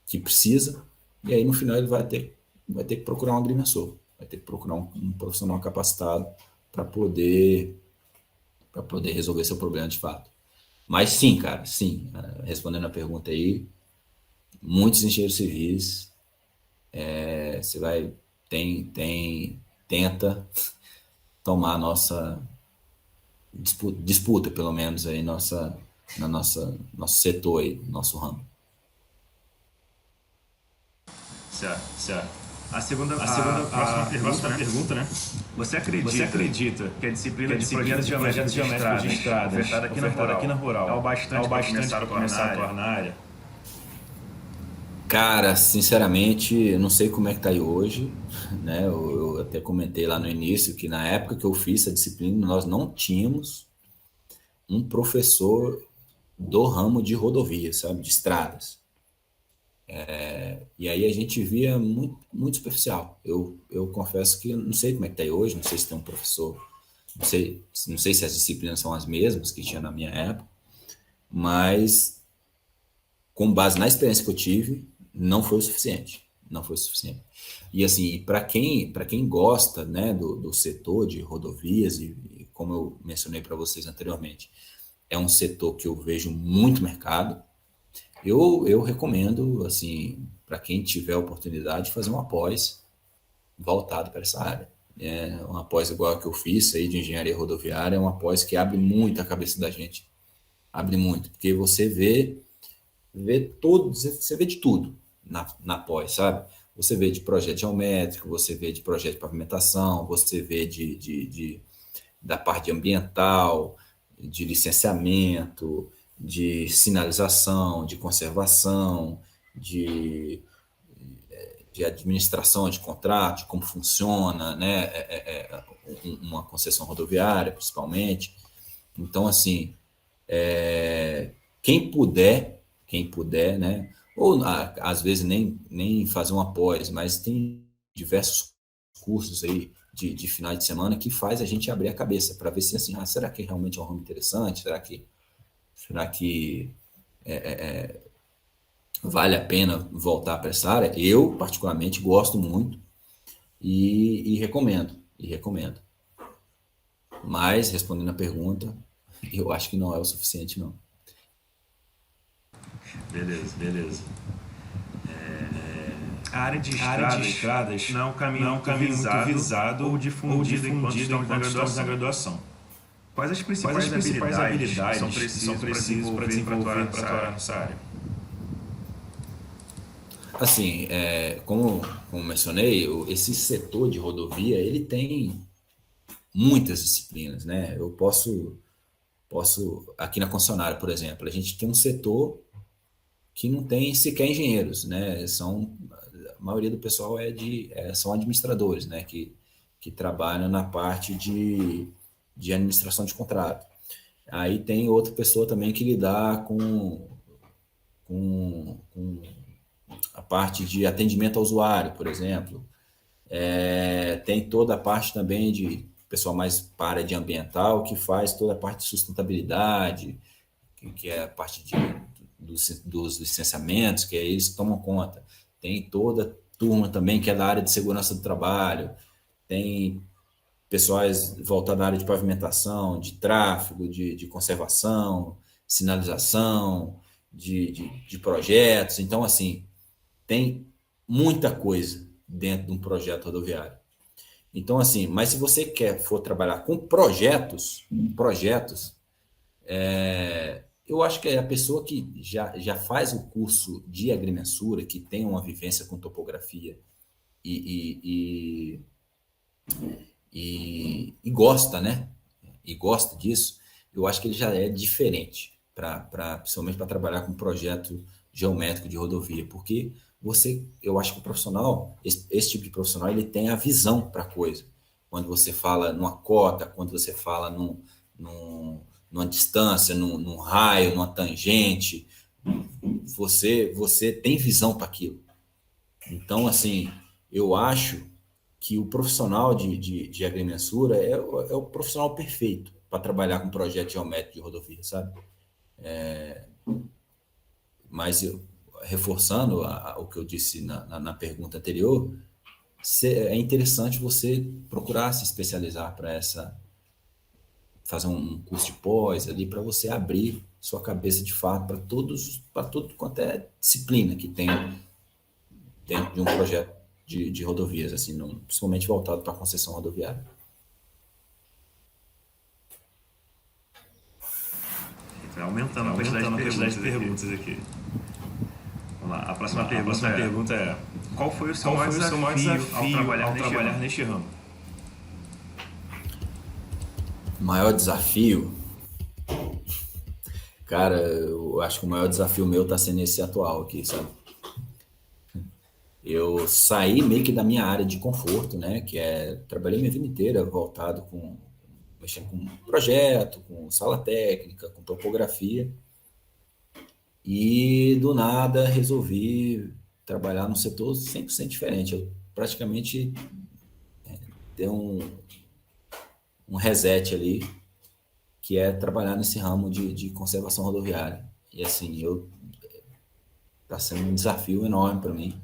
que precisa, e aí no final ele vai ter que procurar um agrimensor, vai ter que procurar um profissional capacitado para poder resolver seu problema de fato. Mas sim, cara, sim, respondendo a pergunta aí, muitos engenheiros civis, você tenta tomar a nossa disputa, pelo menos aí nosso setor aí, nosso ramo. Certo. próxima pergunta, né? Você acredita que a disciplina de projetos geométricos de estrada ofertada aqui na Rural é o bastante para começar a atuar na área? Cara, sinceramente, eu não sei como é que tá aí hoje, né? Eu até comentei lá no início que na época que eu fiz a disciplina, nós não tínhamos um professor do ramo de rodovias, sabe? De estradas. E aí a gente via muito, muito superficial. Eu confesso que eu não sei como é que tá aí hoje, não sei se tem um professor, não sei se as disciplinas são as mesmas que tinha na minha época, mas com base na experiência que eu tive, não foi o suficiente. Não foi o suficiente. E assim, para quem gosta, né, do setor de rodovias, e como eu mencionei para vocês anteriormente, é um setor que eu vejo muito mercado. Eu recomendo, assim, para quem tiver a oportunidade, fazer uma pós voltado para essa área. Uma pós igual a que eu fiz aí de engenharia rodoviária, é uma pós que abre muito a cabeça da gente. Abre muito, porque você você vê de tudo na pós, sabe? Você vê de projeto geométrico, você vê de projeto de pavimentação, você vê da parte ambiental, de licenciamento, de sinalização, de conservação, de administração de contrato, de como funciona, né? Uma concessão rodoviária, principalmente. Então, assim, quem puder, né? Ou às vezes nem fazer uma pós, mas tem diversos cursos aí de final de semana que faz a gente abrir a cabeça para ver se assim, será que realmente é um ramo interessante? Será que vale a pena voltar para essa área? Eu, particularmente, gosto muito e recomendo. Mas, respondendo a pergunta, eu acho que não é o suficiente, não. Beleza. A área de estradas não é um caminho muito visado ou difundido enquanto estamos na graduação. Quais as principais habilidades são precisas para desenvolver para atuar nessa área? Assim, como mencionei, esse setor de rodovia, ele tem muitas disciplinas, né? Eu posso aqui na concessionária, por exemplo, a gente tem um setor que não tem sequer engenheiros, né? A maioria do pessoal são administradores, né? Que trabalham na parte de administração de contrato. Aí tem outra pessoa também que lidar com a parte de atendimento ao usuário, por exemplo. Tem toda a parte também de pessoal mais para a área de ambiental, que faz toda a parte de sustentabilidade, que é a parte dos licenciamentos, que é eles que tomam conta. Tem toda a turma também que é da área de segurança do trabalho, tem pessoais voltados à área de pavimentação, de tráfego, de conservação, sinalização, de projetos. Então, assim, tem muita coisa dentro de um projeto rodoviário. Então, assim, mas se você for trabalhar com projetos, eu acho que é a pessoa que já faz o curso de agrimensura, que tem uma vivência com topografia e gosta, né? E gosta disso, eu acho que ele já é diferente, principalmente para trabalhar com projeto geométrico de rodovia, porque eu acho que o profissional, esse tipo de profissional, ele tem a visão para a coisa. Quando você fala numa cota, quando você fala numa distância, num raio, numa tangente, você tem visão para aquilo. Então, assim, eu acho que o profissional de agrimensura é o profissional perfeito para trabalhar com projeto geométrico de rodovia, sabe? Mas reforçando o que eu disse na pergunta anterior, é interessante você procurar se especializar fazer um curso de pós ali, para você abrir sua cabeça de fato para tudo quanto é disciplina que tem dentro de um projeto de rodovias, assim, principalmente voltado para a concessão rodoviária. Vai aumentando a quantidade de perguntas aqui. Vamos lá, a próxima pergunta é: qual foi o seu maior desafio ao trabalhar neste ramo? Maior desafio? Cara, eu acho que o maior desafio meu tá sendo esse atual aqui, sabe? Eu saí meio que da minha área de conforto, né? Que é, trabalhei minha vida inteira voltado mexendo com projeto, com sala técnica, com topografia. E do nada resolvi trabalhar num setor 100% diferente. Eu praticamente dei um reset ali, que é trabalhar nesse ramo de conservação rodoviária. E assim, tá sendo um desafio enorme para mim.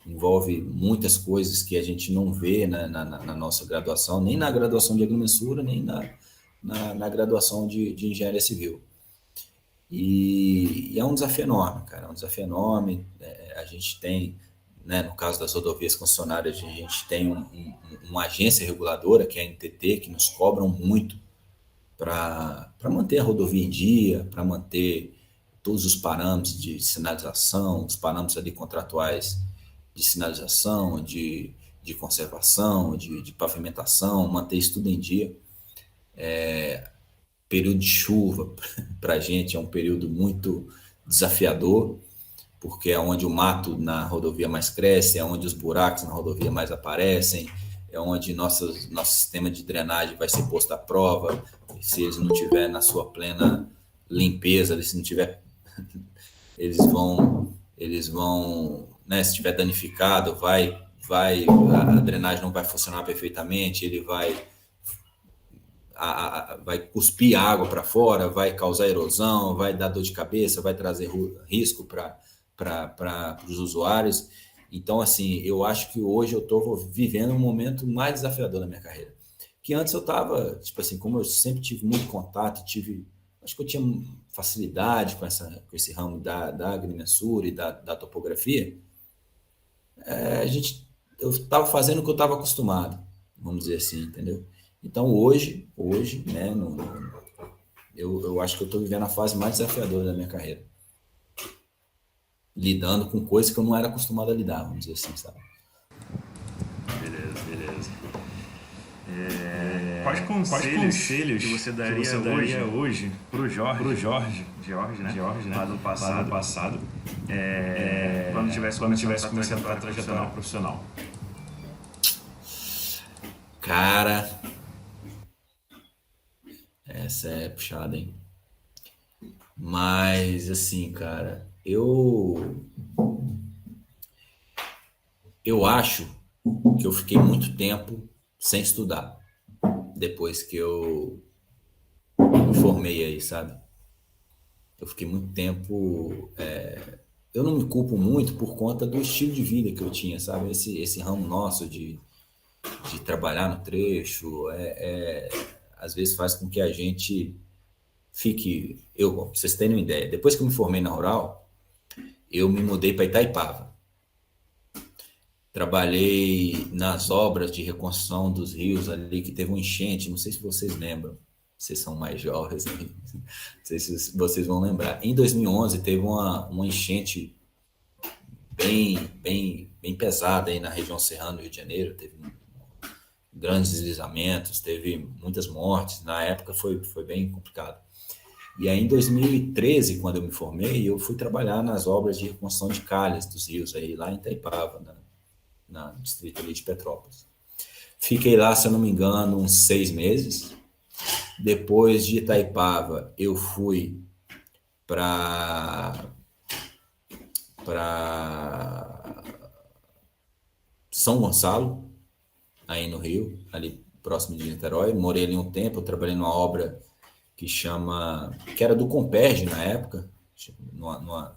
Envolve muitas coisas que a gente não vê na nossa graduação, nem na graduação de agrimensura, nem na graduação de engenharia civil. E é um desafio enorme, cara, é um desafio enorme. A gente tem, né, no caso das rodovias concessionárias, a gente tem uma agência reguladora, que é a NTT, que nos cobram muito para manter a rodovia em dia, para manter todos os parâmetros de sinalização, os parâmetros ali contratuais de sinalização, de conservação, de pavimentação, manter isso tudo em dia. Período de chuva, para a gente, é um período muito desafiador, porque é onde o mato na rodovia mais cresce, é onde os buracos na rodovia mais aparecem, é onde nosso sistema de drenagem vai ser posto à prova. Se eles não tiver na sua plena limpeza, se não tiver, eles vão, né, se estiver danificado, a drenagem não vai funcionar perfeitamente, ele vai cuspir água para fora, vai causar erosão, vai dar dor de cabeça, vai trazer risco para os usuários. Então, assim, eu acho que hoje eu estou vivendo um momento mais desafiador na minha carreira. Que antes eu estava, tipo assim, como eu sempre tive muito contato, acho que eu tinha facilidade com esse ramo da agrimensura e da topografia, eu estava fazendo o que eu estava acostumado, vamos dizer assim, entendeu? Então, hoje, né, eu acho que eu estou vivendo a fase mais desafiadora da minha carreira. Lidando com coisas que eu não era acostumado a lidar, vamos dizer assim, sabe? Beleza. Quais conselhos que você daria hoje pro Jorge, né? Lá do passado, quando tivesse começando a trajetória profissional? Cara, essa é puxada, hein? Mas, assim, cara, eu acho que eu fiquei muito tempo sem estudar depois que eu me formei aí, sabe? Eu fiquei muito tempo... eu não me culpo muito por conta do estilo de vida que eu tinha, sabe? Esse ramo nosso de trabalhar no trecho, às vezes faz com que a gente fique... Pra vocês terem uma ideia, depois que eu me formei na Rural, eu me mudei para Itaipava. Trabalhei nas obras de reconstrução dos rios ali, que teve um enchente, não sei se vocês lembram, vocês são mais jovens, não sei se vocês vão lembrar. Em 2011 teve uma enchente bem pesada aí na região serrana do Rio de Janeiro, teve grandes deslizamentos, teve muitas mortes, na época foi bem complicado. E aí, em 2013, quando eu me formei, eu fui trabalhar nas obras de reconstrução de calhas dos rios, aí, lá em Itaipava, na distrito ali de Petrópolis. Fiquei lá, se eu não me engano, uns 6 meses. Depois de Itaipava, eu fui para São Gonçalo, aí no Rio, ali próximo de Niterói. Morei ali um tempo, eu trabalhei numa obra que era do Comperj na época.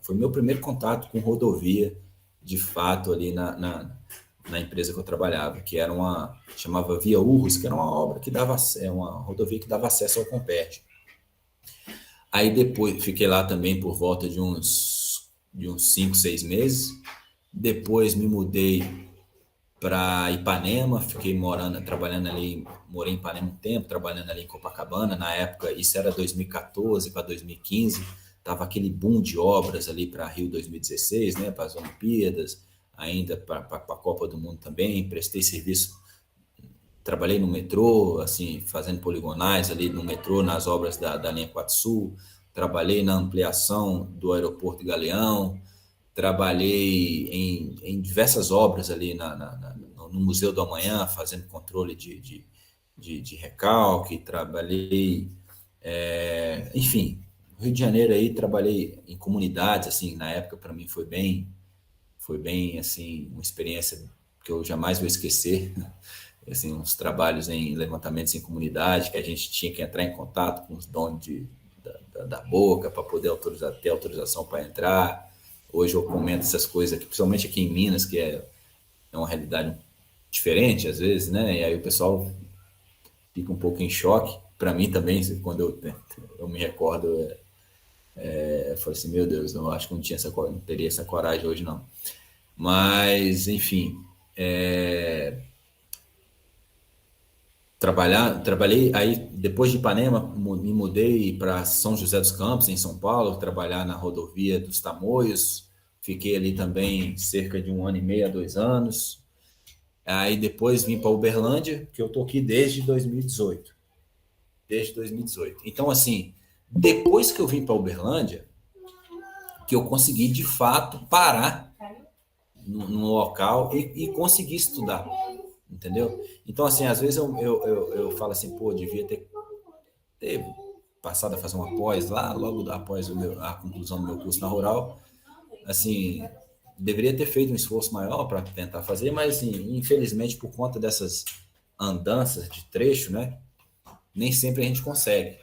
Foi meu primeiro contato com rodovia, de fato, ali na empresa que eu trabalhava, que chamava Via Urros, que era uma obra que uma rodovia que dava acesso ao Comperj. Aí depois, fiquei lá também por volta de uns 5, 6 meses. Depois me mudei para Ipanema, fiquei trabalhando ali, morei em Ipanema um tempo, trabalhando ali em Copacabana. Na época, isso era 2014 para 2015, tava aquele boom de obras ali para Rio 2016, né, para as Olimpíadas, ainda para a Copa do Mundo também, prestei serviço, trabalhei no metrô, assim, fazendo poligonais ali no metrô, nas obras da linha 4 Sul, trabalhei na ampliação do aeroporto Galeão, trabalhei em diversas obras ali no Museu do Amanhã, fazendo controle de recalque, trabalhei, enfim, no Rio de Janeiro aí trabalhei em comunidades, assim, na época para mim foi bem, assim, uma experiência que eu jamais vou esquecer, assim, uns trabalhos em levantamentos em comunidade, que a gente tinha que entrar em contato com os donos da boca para poder ter autorização para entrar. Hoje eu comento essas coisas aqui, principalmente aqui em Minas, que é uma realidade diferente às vezes, né? E aí o pessoal fica um pouco em choque. Para mim também, quando eu me recordo, eu falei assim, meu Deus, eu acho que não teria essa coragem hoje não. Mas, enfim, trabalhei aí, depois de Ipanema, me mudei para São José dos Campos, em São Paulo, trabalhar na rodovia dos Tamoios, fiquei ali também cerca de 1 ano e meio a 2 anos, aí depois vim para Uberlândia, que eu estou aqui desde 2018, então assim, depois que eu vim para Uberlândia, que eu consegui de fato parar no local e conseguir estudar, entendeu? Então, assim, às vezes eu falo assim, pô, devia ter passado a fazer uma pós lá, logo após a conclusão do meu curso na Rural, assim, deveria ter feito um esforço maior para tentar fazer, mas, assim, infelizmente, por conta dessas andanças de trecho, né, nem sempre a gente consegue,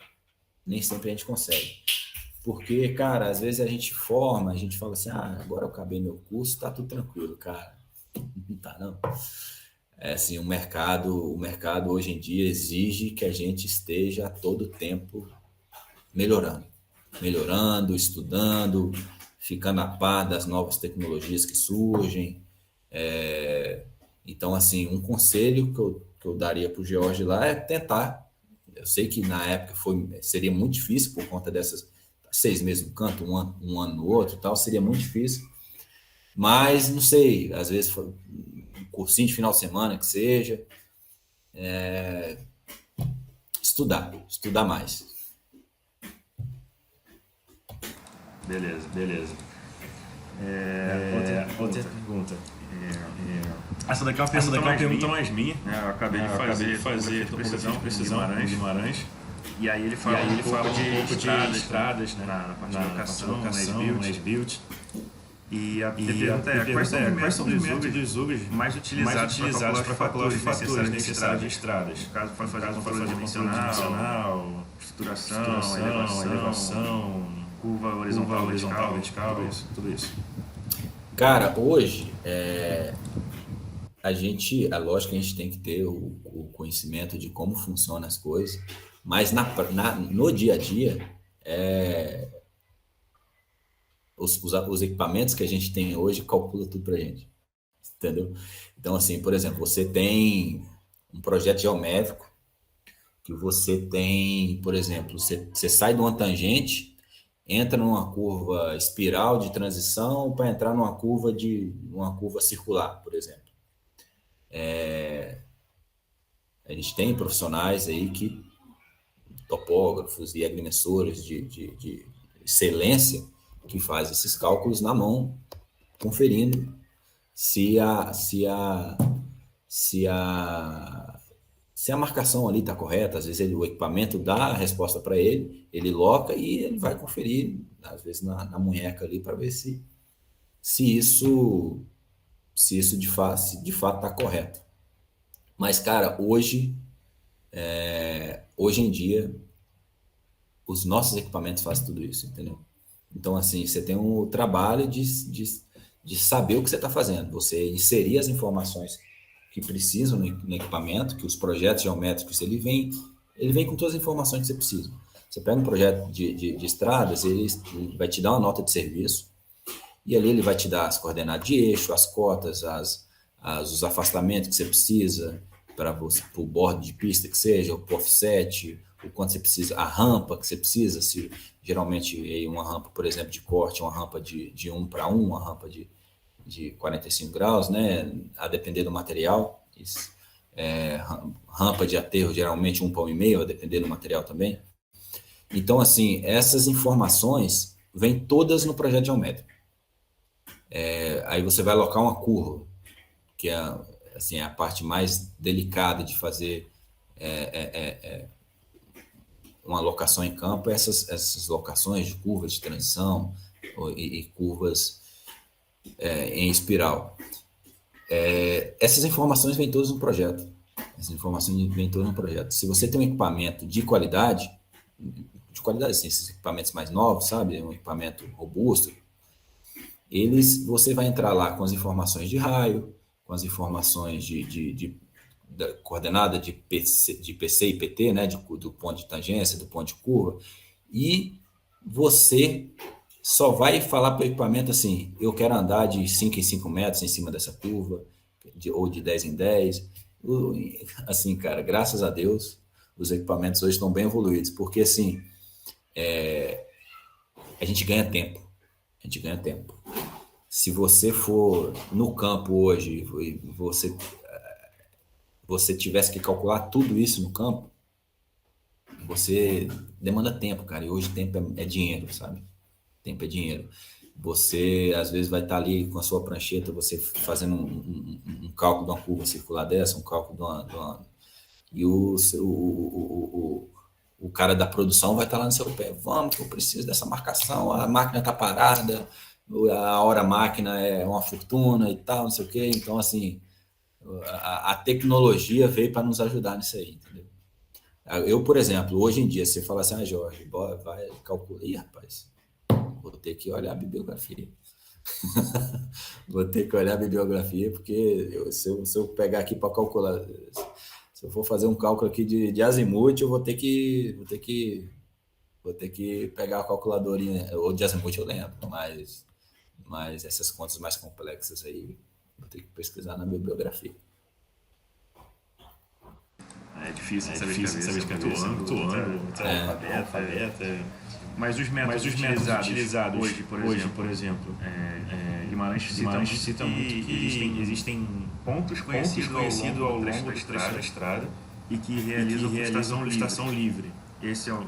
porque, cara, às vezes a gente fala assim, agora eu acabei meu curso, tá tudo tranquilo, cara, não tá não. Assim, o mercado hoje em dia exige que a gente esteja a todo tempo melhorando, estudando, ficando a par das novas tecnologias que surgem. Então, assim, um conselho que eu daria para o George lá é tentar. Eu sei que na época seria muito difícil por conta dessas 6 meses no canto, um ano no outro, tal, seria muito difícil. Mas, não sei, às vezes um cursinho de final de semana que seja, estudar mais. Beleza. Outra pergunta. Essa daqui é uma pergunta mais minha. Eu acabei de fazer precisão em Guimarães. E aí ele fala um pouco de estradas, né, na parte de locação, na SBuilt. E a pergunta é, quais são os métodos UBS mais utilizados para calcular os fatores necessários de estradas? No caso, para fazer controle dimensional, estruturação, elevação, curva horizontal, vertical, tudo isso. Cara, hoje, é lógico que a gente tem que ter o conhecimento de como funcionam as coisas, mas no dia a dia, os equipamentos que a gente tem hoje calculam tudo pra gente, entendeu? Então, assim, por exemplo, você tem um projeto geométrico que você tem, por exemplo, você sai de uma tangente, entra numa curva espiral de transição para entrar numa curva circular, por exemplo. A gente tem profissionais aí topógrafos e agrimensores de excelência que fazem esses cálculos na mão, conferindo se a marcação ali está correta. Às vezes o equipamento dá a resposta para ele loca e ele vai conferir, às vezes na munheca ali, para ver se isso de fato está correto. Mas, cara, hoje em dia, os nossos equipamentos fazem tudo isso, entendeu? Então, assim, você tem um trabalho de saber o que você está fazendo, você inserir as informações que precisam no equipamento, que os projetos geométricos, ele vem com todas as informações que você precisa. Você pega um projeto de estradas, ele vai te dar uma nota de serviço, e ali ele vai te dar as coordenadas de eixo, as cotas, os afastamentos que você precisa para o bordo de pista que seja, o offset, o quanto você precisa, a rampa que você precisa, se geralmente uma rampa, por exemplo, de corte, uma rampa de 1 para 1, uma rampa de 45 graus, né? A depender do material. Rampa de aterro, geralmente 1,5 palmo, a depender do material também. Então, assim, essas informações vêm todas no projeto geométrico. Aí você vai alocar uma curva, que é assim, a parte mais delicada de fazer uma locação em campo, essas locações de curvas de transição e curvas em espiral. Essas informações vêm todas no projeto. Se você tem um equipamento de qualidade assim, esses equipamentos mais novos, sabe? Um equipamento robusto, você vai entrar lá com as informações de raio, com as informações da coordenada de PC e PT, né? Do ponto de tangência, do ponto de curva, e você só vai falar para o equipamento assim: eu quero andar de 5 em 5 metros em cima dessa curva, ou de 10 em 10. Assim, cara, graças a Deus, os equipamentos hoje estão bem evoluídos, porque assim, a gente ganha tempo. Se você for no campo hoje e você tivesse que calcular tudo isso no campo, você demanda tempo, cara. E hoje tempo é dinheiro, sabe? Tempo é dinheiro. Você, às vezes, vai estar ali com a sua prancheta, você fazendo um cálculo de uma curva circular dessa, um cálculo de uma... E o cara da produção vai estar lá no seu pé. Vamos, que eu preciso dessa marcação, a máquina está parada, a hora máquina é uma fortuna e tal, não sei o quê. Então, assim, a tecnologia veio para nos ajudar nisso aí, entendeu? Eu, por exemplo, hoje em dia, você fala assim: Jorge, vai calcular. Ih, rapaz, vou ter que olhar a bibliografia. Porque se eu pegar aqui para calcular, se eu for fazer um cálculo aqui de azimuth, eu vou ter que pegar a calculadorinha, ou de azimuth eu lembro, mas essas contas mais complexas aí, vou ter que pesquisar na bibliografia. É difícil saber de canto alfabeta. Mas os métodos utilizados hoje, por exemplo, Guimarães cita muito que existem pontos conhecidos ao longo do trecho da estrada e que realizam estação livre. São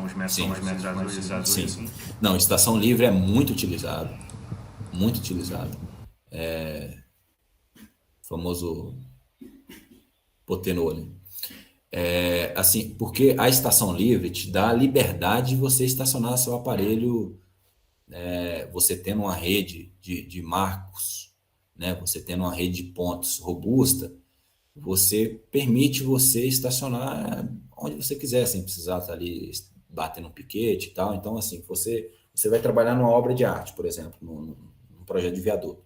os métodos mais utilizados hoje, sim. Não, estação livre é muito utilizado. Famoso Potenole. Assim, porque a estação livre te dá a liberdade de você estacionar seu aparelho, você tendo uma rede de marcos, né? Você tendo uma rede de pontos robusta, você permite você estacionar onde você quiser, sem precisar estar ali batendo um piquete e tal. Então, assim, você vai trabalhar numa obra de arte, por exemplo, num projeto de viaduto,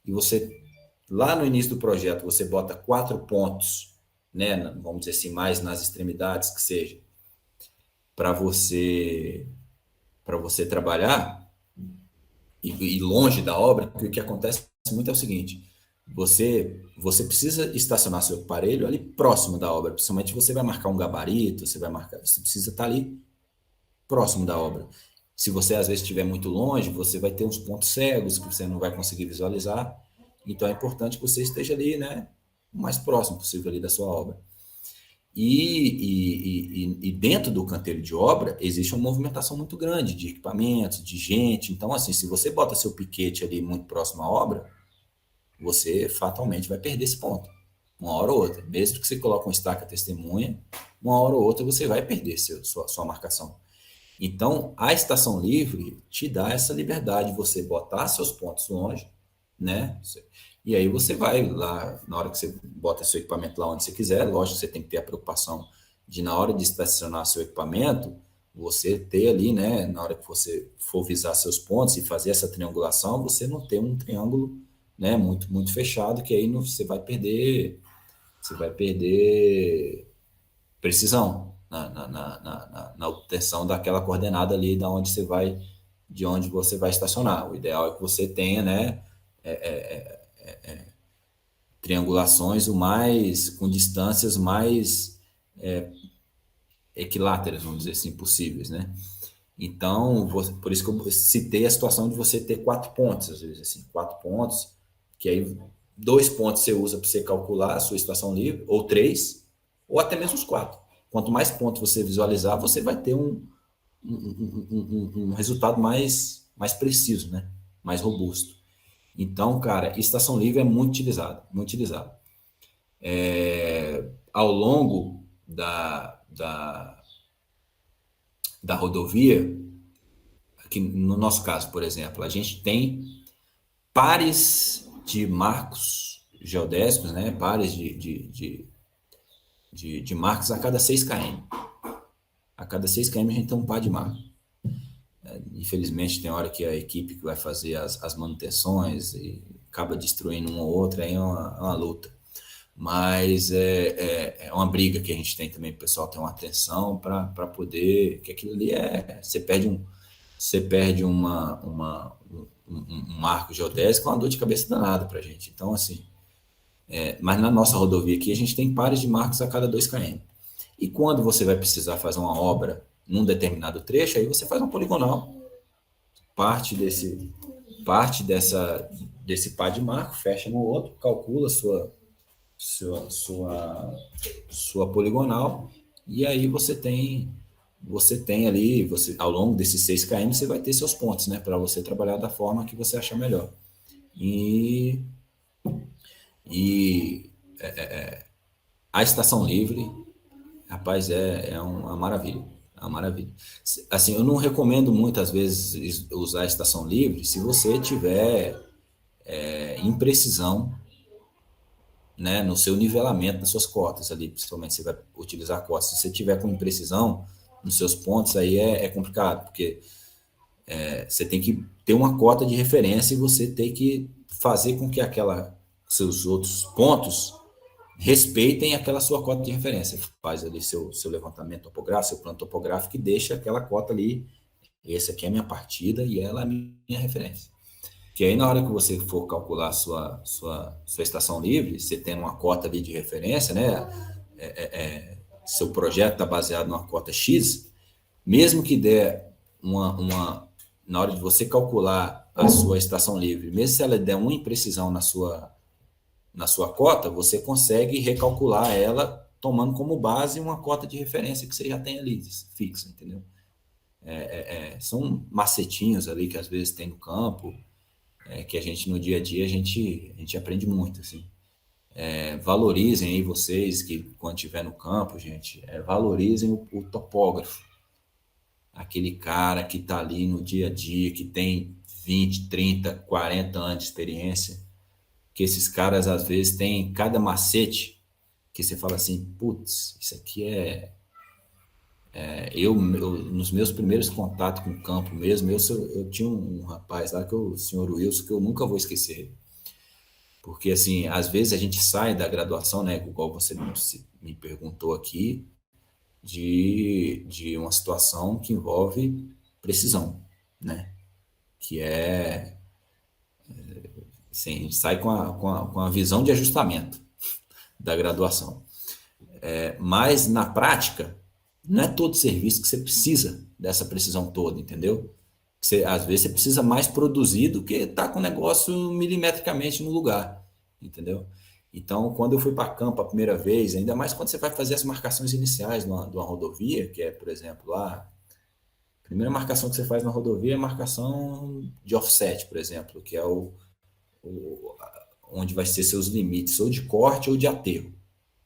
e você, lá no início do projeto, você bota 4 pontos, né, vamos dizer assim, mais nas extremidades que seja, para você trabalhar e longe da obra. Porque o que acontece muito é o seguinte: você precisa estacionar seu aparelho ali próximo da obra, principalmente você vai marcar um gabarito, você precisa estar ali próximo da obra. Se você às vezes estiver muito longe, você vai ter uns pontos cegos que você não vai conseguir visualizar. Então é importante que você esteja ali, né, o mais próximo possível ali da sua obra. E dentro do canteiro de obra existe uma movimentação muito grande de equipamentos, de gente. Então, assim, se você bota seu piquete ali muito próximo à obra, você fatalmente vai perder esse ponto, uma hora ou outra. Mesmo que você coloque uma estaca testemunha, uma hora ou outra você vai perder sua marcação. Então, a estação livre te dá essa liberdade de você botar seus pontos longe, né? E aí você vai lá, na hora que você bota seu equipamento lá onde você quiser. Lógico que você tem que ter a preocupação de, na hora de estacionar seu equipamento, você ter ali, né, na hora que você for visar seus pontos e fazer essa triangulação, você não ter um triângulo, né, muito, muito fechado, que aí você vai perder precisão na obtenção daquela coordenada ali de onde você vai estacionar. O ideal é que você tenha, né, triangulações com distâncias mais equiláteras, vamos dizer assim, possíveis, né? Então, por isso que eu citei a situação de você ter 4 pontos, às vezes, assim, 4 pontos, que aí 2 pontos você usa para você calcular a sua estação livre, ou 3, ou até mesmo os 4. Quanto mais pontos você visualizar, você vai ter um resultado mais preciso, né? Mais robusto. Então, cara, estação livre é muito utilizado, muito utilizado. Ao longo da rodovia, aqui no nosso caso, por exemplo, a gente tem pares de marcos geodésicos, né? Pares de marcos a cada 6 km. A cada 6 km a gente tem um par de marco. Infelizmente, tem hora que a equipe que vai fazer as manutenções e acaba destruindo um ou outro, aí é uma luta. Mas é uma briga que a gente tem também, o pessoal tem uma atenção para poder, que aquilo ali você perde um marco geodésico, é uma dor de cabeça danada para a gente. Então, assim, mas na nossa rodovia aqui, a gente tem pares de marcos a cada 2 km. E quando você vai precisar fazer uma obra num determinado trecho, aí você faz uma poligonal, parte desse par de marco, fecha no outro, calcula sua poligonal, e aí você tem ali, ao longo desses 6 km, você vai ter seus pontos, né, para você trabalhar da forma que você achar melhor. E a estação livre, rapaz, é uma maravilha. É uma maravilha. Assim, eu não recomendo muitas vezes usar a estação livre se você tiver imprecisão, né, no seu nivelamento das suas cotas ali, principalmente se você vai utilizar cotas. Se você tiver com imprecisão nos seus pontos, aí é complicado, porque você tem que ter uma cota de referência e você tem que fazer com que seus outros pontos respeitem aquela sua cota de referência. Faz ali seu levantamento topográfico, seu plano topográfico e deixa aquela cota ali. Essa aqui é a minha partida e ela é a minha referência. Que aí na hora que você for calcular sua estação livre, você tem uma cota ali de referência, né? Seu projeto está baseado numa cota X, mesmo que der na hora de você calcular a sua estação livre, mesmo se ela der uma imprecisão na sua cota, você consegue recalcular ela tomando como base uma cota de referência que você já tem ali, fixa, entendeu? São macetinhos ali que às vezes tem no campo, que a gente no dia a dia a gente aprende muito, assim. Valorizem aí vocês que quando estiver no campo, gente, valorizem o topógrafo, aquele cara que está ali no dia a dia, que tem 20, 30, 40 anos de experiência, que esses caras às vezes têm cada macete que você fala assim, putz, isso aqui eu nos meus primeiros contatos com o campo mesmo, eu tinha um rapaz lá, o senhor Wilson, que eu nunca vou esquecer. Porque, assim, às vezes a gente sai da graduação, né, igual você me perguntou aqui, de uma situação que envolve precisão, né? Que assim, a gente sai com a visão de ajustamento da graduação. Mas, na prática, não é todo serviço que você precisa dessa precisão toda, entendeu? Às vezes você precisa mais produzir do que estar com o negócio milimetricamente no lugar, entendeu? Então, quando eu fui para campo a primeira vez, ainda mais quando você vai fazer as marcações iniciais de uma rodovia, que é, por exemplo, lá, a primeira marcação que você faz na rodovia é a marcação de offset, por exemplo, que é onde vai ser seus limites, ou de corte ou de aterro.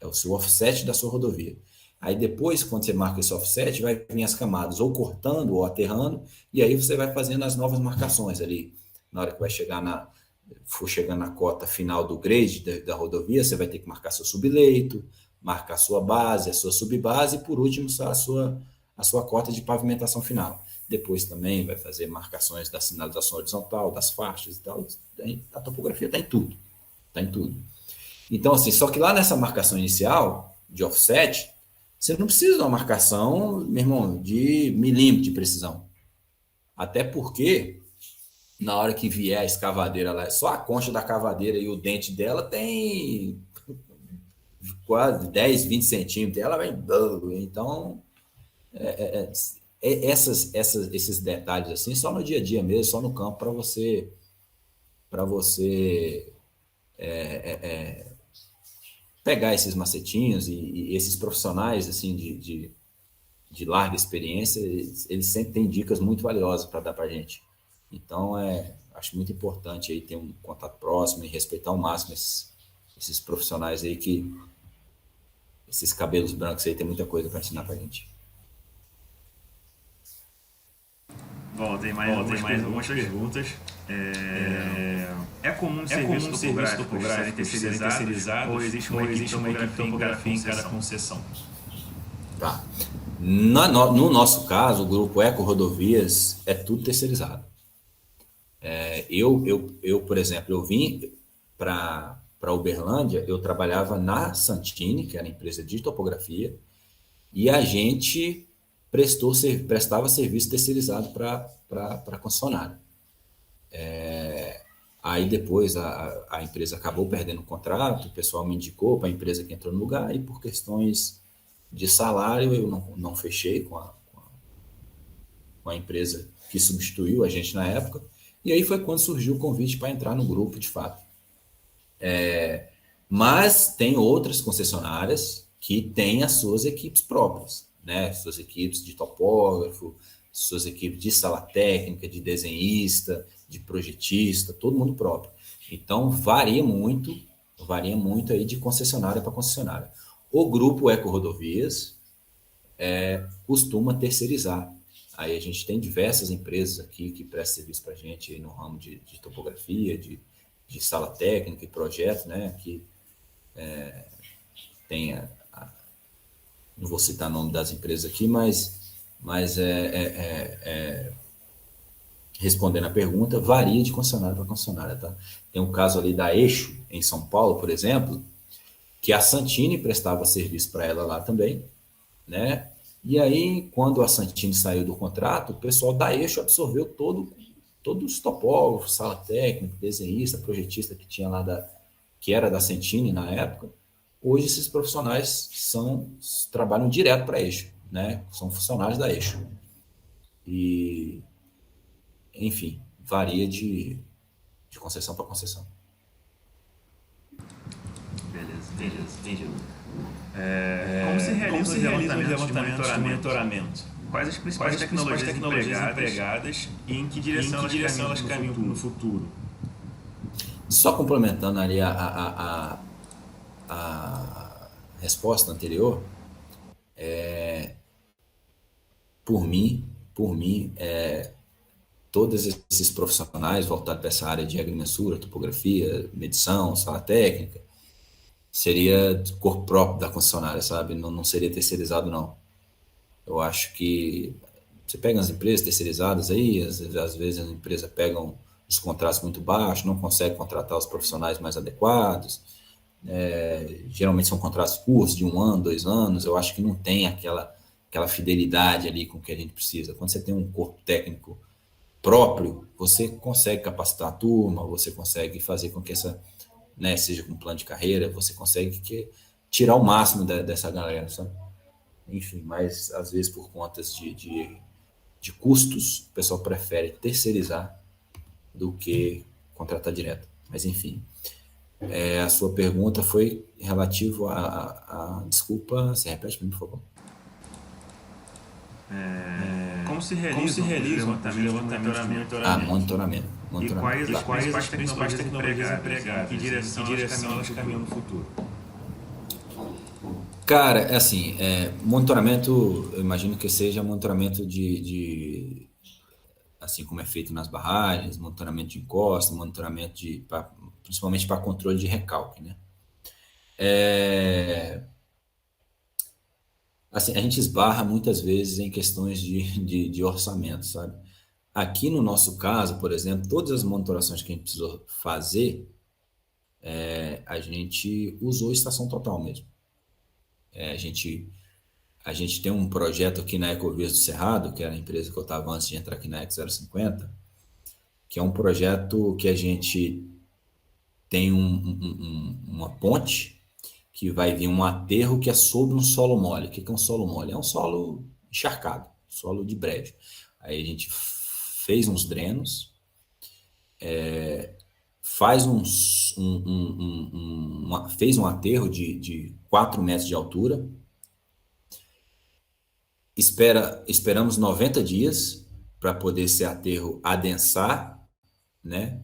É o seu offset da sua rodovia. Aí depois, quando você marca esse offset, vai vir as camadas ou cortando ou aterrando, e aí você vai fazendo as novas marcações ali. Na hora que vai for chegando na cota final do grade da rodovia, você vai ter que marcar seu subleito, marcar sua base, a sua subbase e, por último, a sua cota de pavimentação final. Depois também vai fazer marcações da sinalização horizontal, das faixas e tal. A topografia está em tudo. Está em tudo. Então, assim, só que lá nessa marcação inicial, de offset, você não precisa de uma marcação, meu irmão, de milímetro de precisão. Até porque, na hora que vier a escavadeira lá, só a concha da cavadeira e o dente dela tem quase 10, 20 centímetros. Ela vai... Então, esses detalhes assim, só no dia a dia mesmo, só no campo, para você pegar esses macetinhos e esses profissionais assim de larga experiência, eles sempre têm dicas muito valiosas para dar para a gente. Então, acho muito importante aí ter um contato próximo e respeitar ao máximo esses profissionais aí esses cabelos brancos aí, tem muita coisa para ensinar para a gente. Bom, tem mais algumas perguntas. É comum serviço topográfico serem terceirizados ou existe uma equipe de topografia em cada concessão? Tá. No nosso caso, o grupo Eco Rodovias é tudo terceirizado. Eu, por exemplo, eu vim para Uberlândia, eu trabalhava na Santini, que era a empresa de topografia, e a gente prestava serviço terceirizado para a concessionária. Aí depois a empresa acabou perdendo o contrato, o pessoal me indicou para a empresa que entrou no lugar, e por questões de salário eu não fechei com a empresa que substituiu a gente na época, e aí foi quando surgiu o convite para entrar no grupo de fato. Mas tem outras concessionárias que têm as suas equipes próprias, né? Suas equipes de topógrafo, suas equipes de sala técnica, de desenhista, de projetista, todo mundo próprio. Então, varia muito aí de concessionária para concessionária. O grupo Eco Rodovias costuma terceirizar. Aí a gente tem diversas empresas aqui que prestam serviço para a gente aí no ramo de topografia, de sala técnica e projeto, né? Que tem não vou citar o nome das empresas aqui, mas respondendo a pergunta, varia de concessionária para concessionária, tá? Tem um caso ali da Eixo, em São Paulo, por exemplo, que a Santini prestava serviço para ela lá também, né? E aí, quando a Santini saiu do contrato, o pessoal da Eixo absorveu todos os topógrafos, sala técnica, desenhista, projetista que tinha lá que era da Santini na época. Hoje esses profissionais trabalham direto para a Eixo, né? São funcionários da Eixo. E, enfim, varia de concessão para concessão. Beleza, entendi. Como se realiza o levantamento de monitoramento? Quais as principais tecnologias empregadas e em que direção elas caminham no futuro? Só complementando ali a resposta anterior, por mim, todos esses profissionais voltados para essa área de agrimensura, topografia, medição, sala técnica, seria corpo próprio da concessionária, sabe? Não seria terceirizado, não. Eu acho que você pega as empresas terceirizadas aí, às vezes as empresas pegam os contratos muito baixos, não conseguem contratar os profissionais mais adequados, geralmente são contratos curtos, de 1 ano, 2 anos, eu acho que não tem aquela fidelidade ali com que a gente precisa. Quando você tem um corpo técnico próprio, você consegue capacitar a turma, você consegue fazer com que essa, né, seja com plano de carreira, você consegue tirar o máximo dessa galera, sabe? Enfim, mas às vezes por contas de custos, o pessoal prefere terceirizar do que contratar direto. Mas enfim, a sua pergunta foi relativo desculpa, você repete para mim, por favor. Como se realiza o levantamento? Monitoramento. E quais as principais tecnologias empregadas? Em que direção elas caminham no futuro? Cara, assim, monitoramento, eu imagino que seja monitoramento assim como é feito nas barragens, monitoramento de encosta, monitoramento principalmente para controle de recalque, né? Assim, a gente esbarra muitas vezes em questões de orçamento, sabe? Aqui no nosso caso, por exemplo, todas as monitorações que a gente precisou fazer, a gente usou estação total mesmo. A gente tem um projeto aqui na Ecovias do Cerrado, que era a empresa que eu estava antes de entrar aqui na Eco 050, que é um projeto que a gente tem uma ponte que vai vir um aterro que é sobre um solo mole. O que é um solo mole? É um solo encharcado. solo de brejo. Aí a gente fez uns drenos, fez um aterro de 4 metros de altura, esperamos 90 dias para poder esse aterro adensar, né?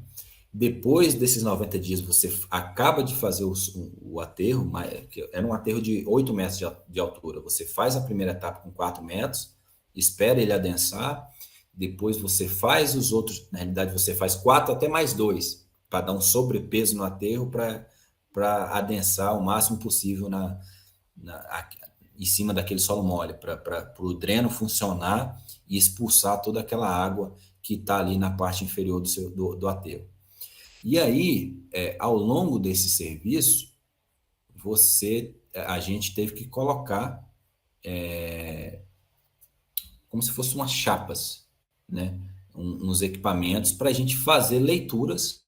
Depois desses 90 dias, você acaba de fazer o aterro, que era um aterro de 8 metros de altura. Você faz a primeira etapa com 4 metros, espera ele adensar, depois você faz os outros, na realidade você faz 4 até mais 2, para dar um sobrepeso no aterro, para adensar o máximo possível em cima daquele solo mole, para o dreno funcionar e expulsar toda aquela água que está ali na parte inferior do aterro. E aí, ao longo desse serviço, a gente teve que colocar como se fossem umas chapas, né? Uns equipamentos para a gente fazer leituras,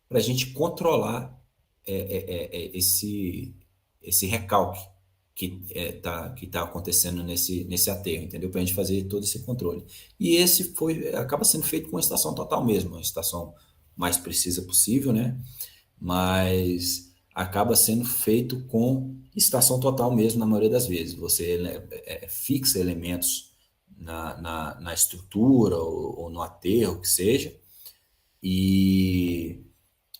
para a gente controlar esse recalque que tá acontecendo nesse aterro, entendeu? Para a gente fazer todo esse controle. E esse acaba sendo feito com a estação total mesmo, a estação mais precisa possível, né? Mas acaba sendo feito com estação total mesmo na maioria das vezes. Você fixa elementos na estrutura ou no aterro, que seja. E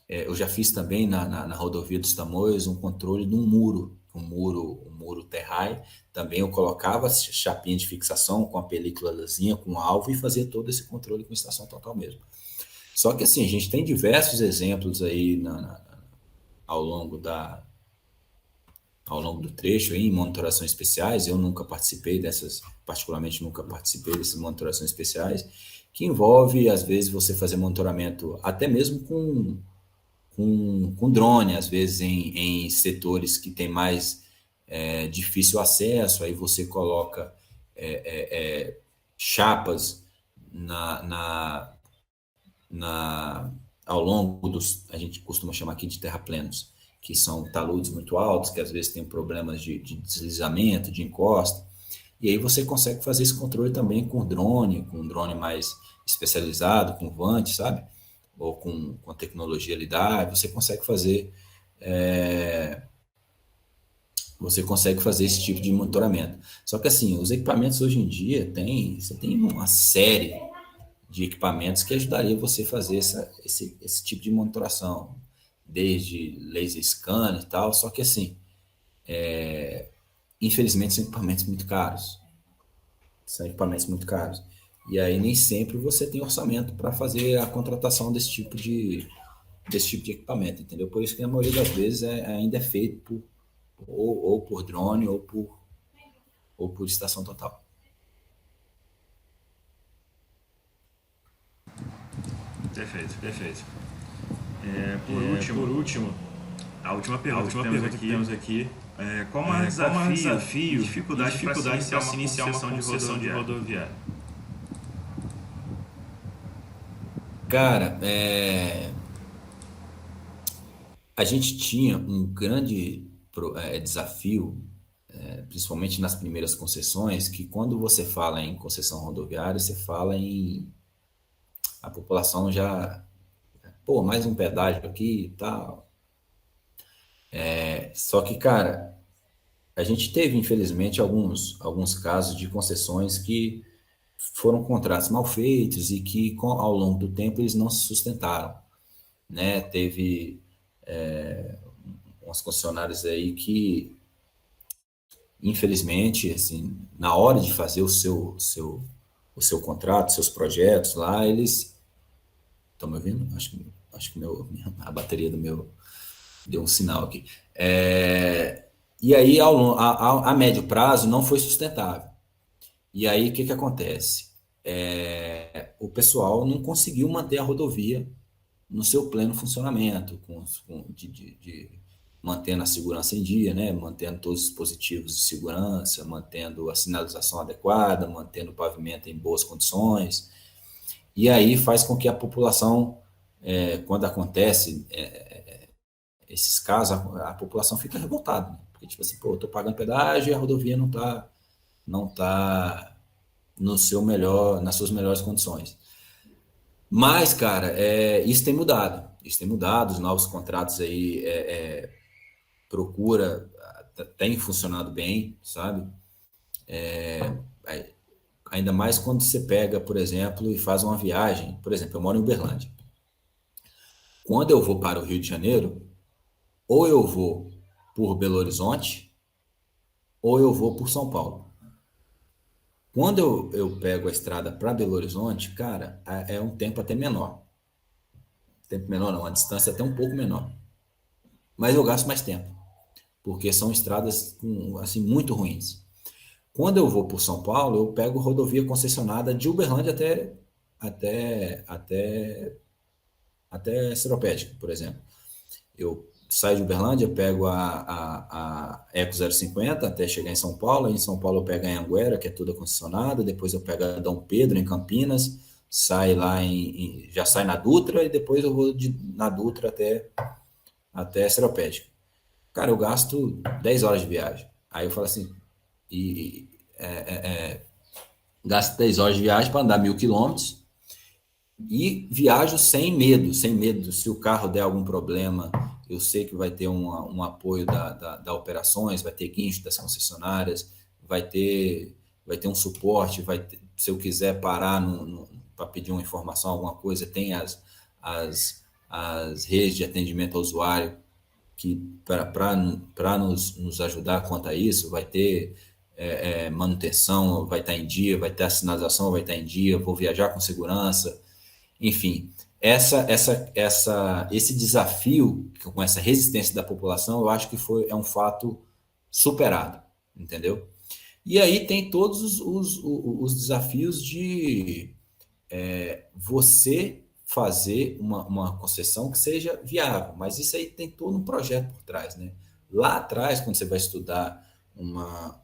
eu já fiz também na rodovia dos Tamoios um controle de um muro terrai. Também eu colocava chapinha de fixação com a películazinha, com alvo, e fazia todo esse controle com estação total mesmo. Só que assim, a gente tem diversos exemplos aí ao longo do trecho aí, em monitorações especiais. Eu nunca participei particularmente nunca participei dessas monitorações especiais, que envolve, às vezes, você fazer monitoramento até mesmo com drone, às vezes em setores que tem mais difícil acesso. Aí você coloca chapas ao longo a gente costuma chamar aqui de terraplenos, que são taludes muito altos, que às vezes tem problemas de deslizamento, de encosta, e aí você consegue fazer esse controle também com um drone mais especializado, com VANT, sabe? Ou com a tecnologia LiDAR, você consegue fazer esse tipo de monitoramento. Só que assim, os equipamentos hoje em dia você tem uma série de equipamentos que ajudaria você a fazer esse tipo de monitoração, desde laser scan e tal. Só que assim, infelizmente são equipamentos muito caros. E aí nem sempre você tem orçamento para fazer a contratação desse tipo de equipamento, entendeu? Por isso que a maioria das vezes ainda é feito ou por drone ou por estação total. Perfeito. Por último, a última pergunta que temos aqui qual o maior desafio e dificuldade para se iniciar uma concessão de rodoviária? Cara, a gente tinha um grande desafio, principalmente nas primeiras concessões, que quando você fala em concessão rodoviária, você fala a população já, mais um pedágio aqui e tal. Só que, cara, a gente teve, infelizmente, alguns casos de concessões que foram contratos mal feitos e que, ao longo do tempo, eles não se sustentaram, né? Teve umas concessionárias aí que, infelizmente, assim, na hora de fazer o seu contrato, seus projetos lá, eles... Estão me ouvindo? Acho que a bateria do meu deu um sinal aqui. E aí, a médio prazo, não foi sustentável. E aí, o que acontece? O pessoal não conseguiu manter a rodovia no seu pleno funcionamento, mantendo a segurança em dia, né? Mantendo todos os dispositivos de segurança, mantendo a sinalização adequada, mantendo o pavimento em boas condições. E aí faz com que a população, quando acontece esses casos, a população fica revoltada, né? Porque, tipo assim, eu tô pagando pedágio e a rodovia não tá nas suas melhores condições. Mas, cara, isso tem mudado. Isso tem mudado, os novos contratos aí tem funcionado bem, sabe? Ainda mais quando você pega, por exemplo, e faz uma viagem. Por exemplo, eu moro em Uberlândia. Quando eu vou para o Rio de Janeiro, ou eu vou por Belo Horizonte, ou eu vou por São Paulo. Quando eu pego a estrada para Belo Horizonte, cara, é um tempo até menor. Tempo menor não, a distância até um pouco menor. Mas eu gasto mais tempo, porque são estradas assim, muito ruins. Quando eu vou por São Paulo, eu pego rodovia concessionada de Uberlândia até Seropédica, por exemplo. Eu saio de Uberlândia, pego a Eco 050 até chegar em São Paulo. Em São Paulo eu pego a Anhanguera, que é toda concessionada. Depois eu pego a Dom Pedro, em Campinas. Já sai na Dutra e depois eu vou na Dutra até Seropédica. Cara, eu gasto 10 horas de viagem. Aí eu falo assim, gasto 10 horas de viagem para andar 1.000 quilômetros e viajo sem medo. Se o carro der algum problema, eu sei que vai ter um apoio da operações, vai ter guincho das concessionárias, vai ter um suporte, se eu quiser parar para pedir uma informação, alguma coisa, tem as redes de atendimento ao usuário que para nos ajudar quanto a isso, vai ter manutenção, vai estar em dia, vai ter a sinalização, vai estar em dia, vou viajar com segurança, enfim. Esse desafio com essa resistência da população, eu acho que é um fato superado, entendeu? E aí tem todos os desafios de você fazer uma concessão que seja viável, mas isso aí tem todo um projeto por trás, né? Lá atrás, quando você vai estudar uma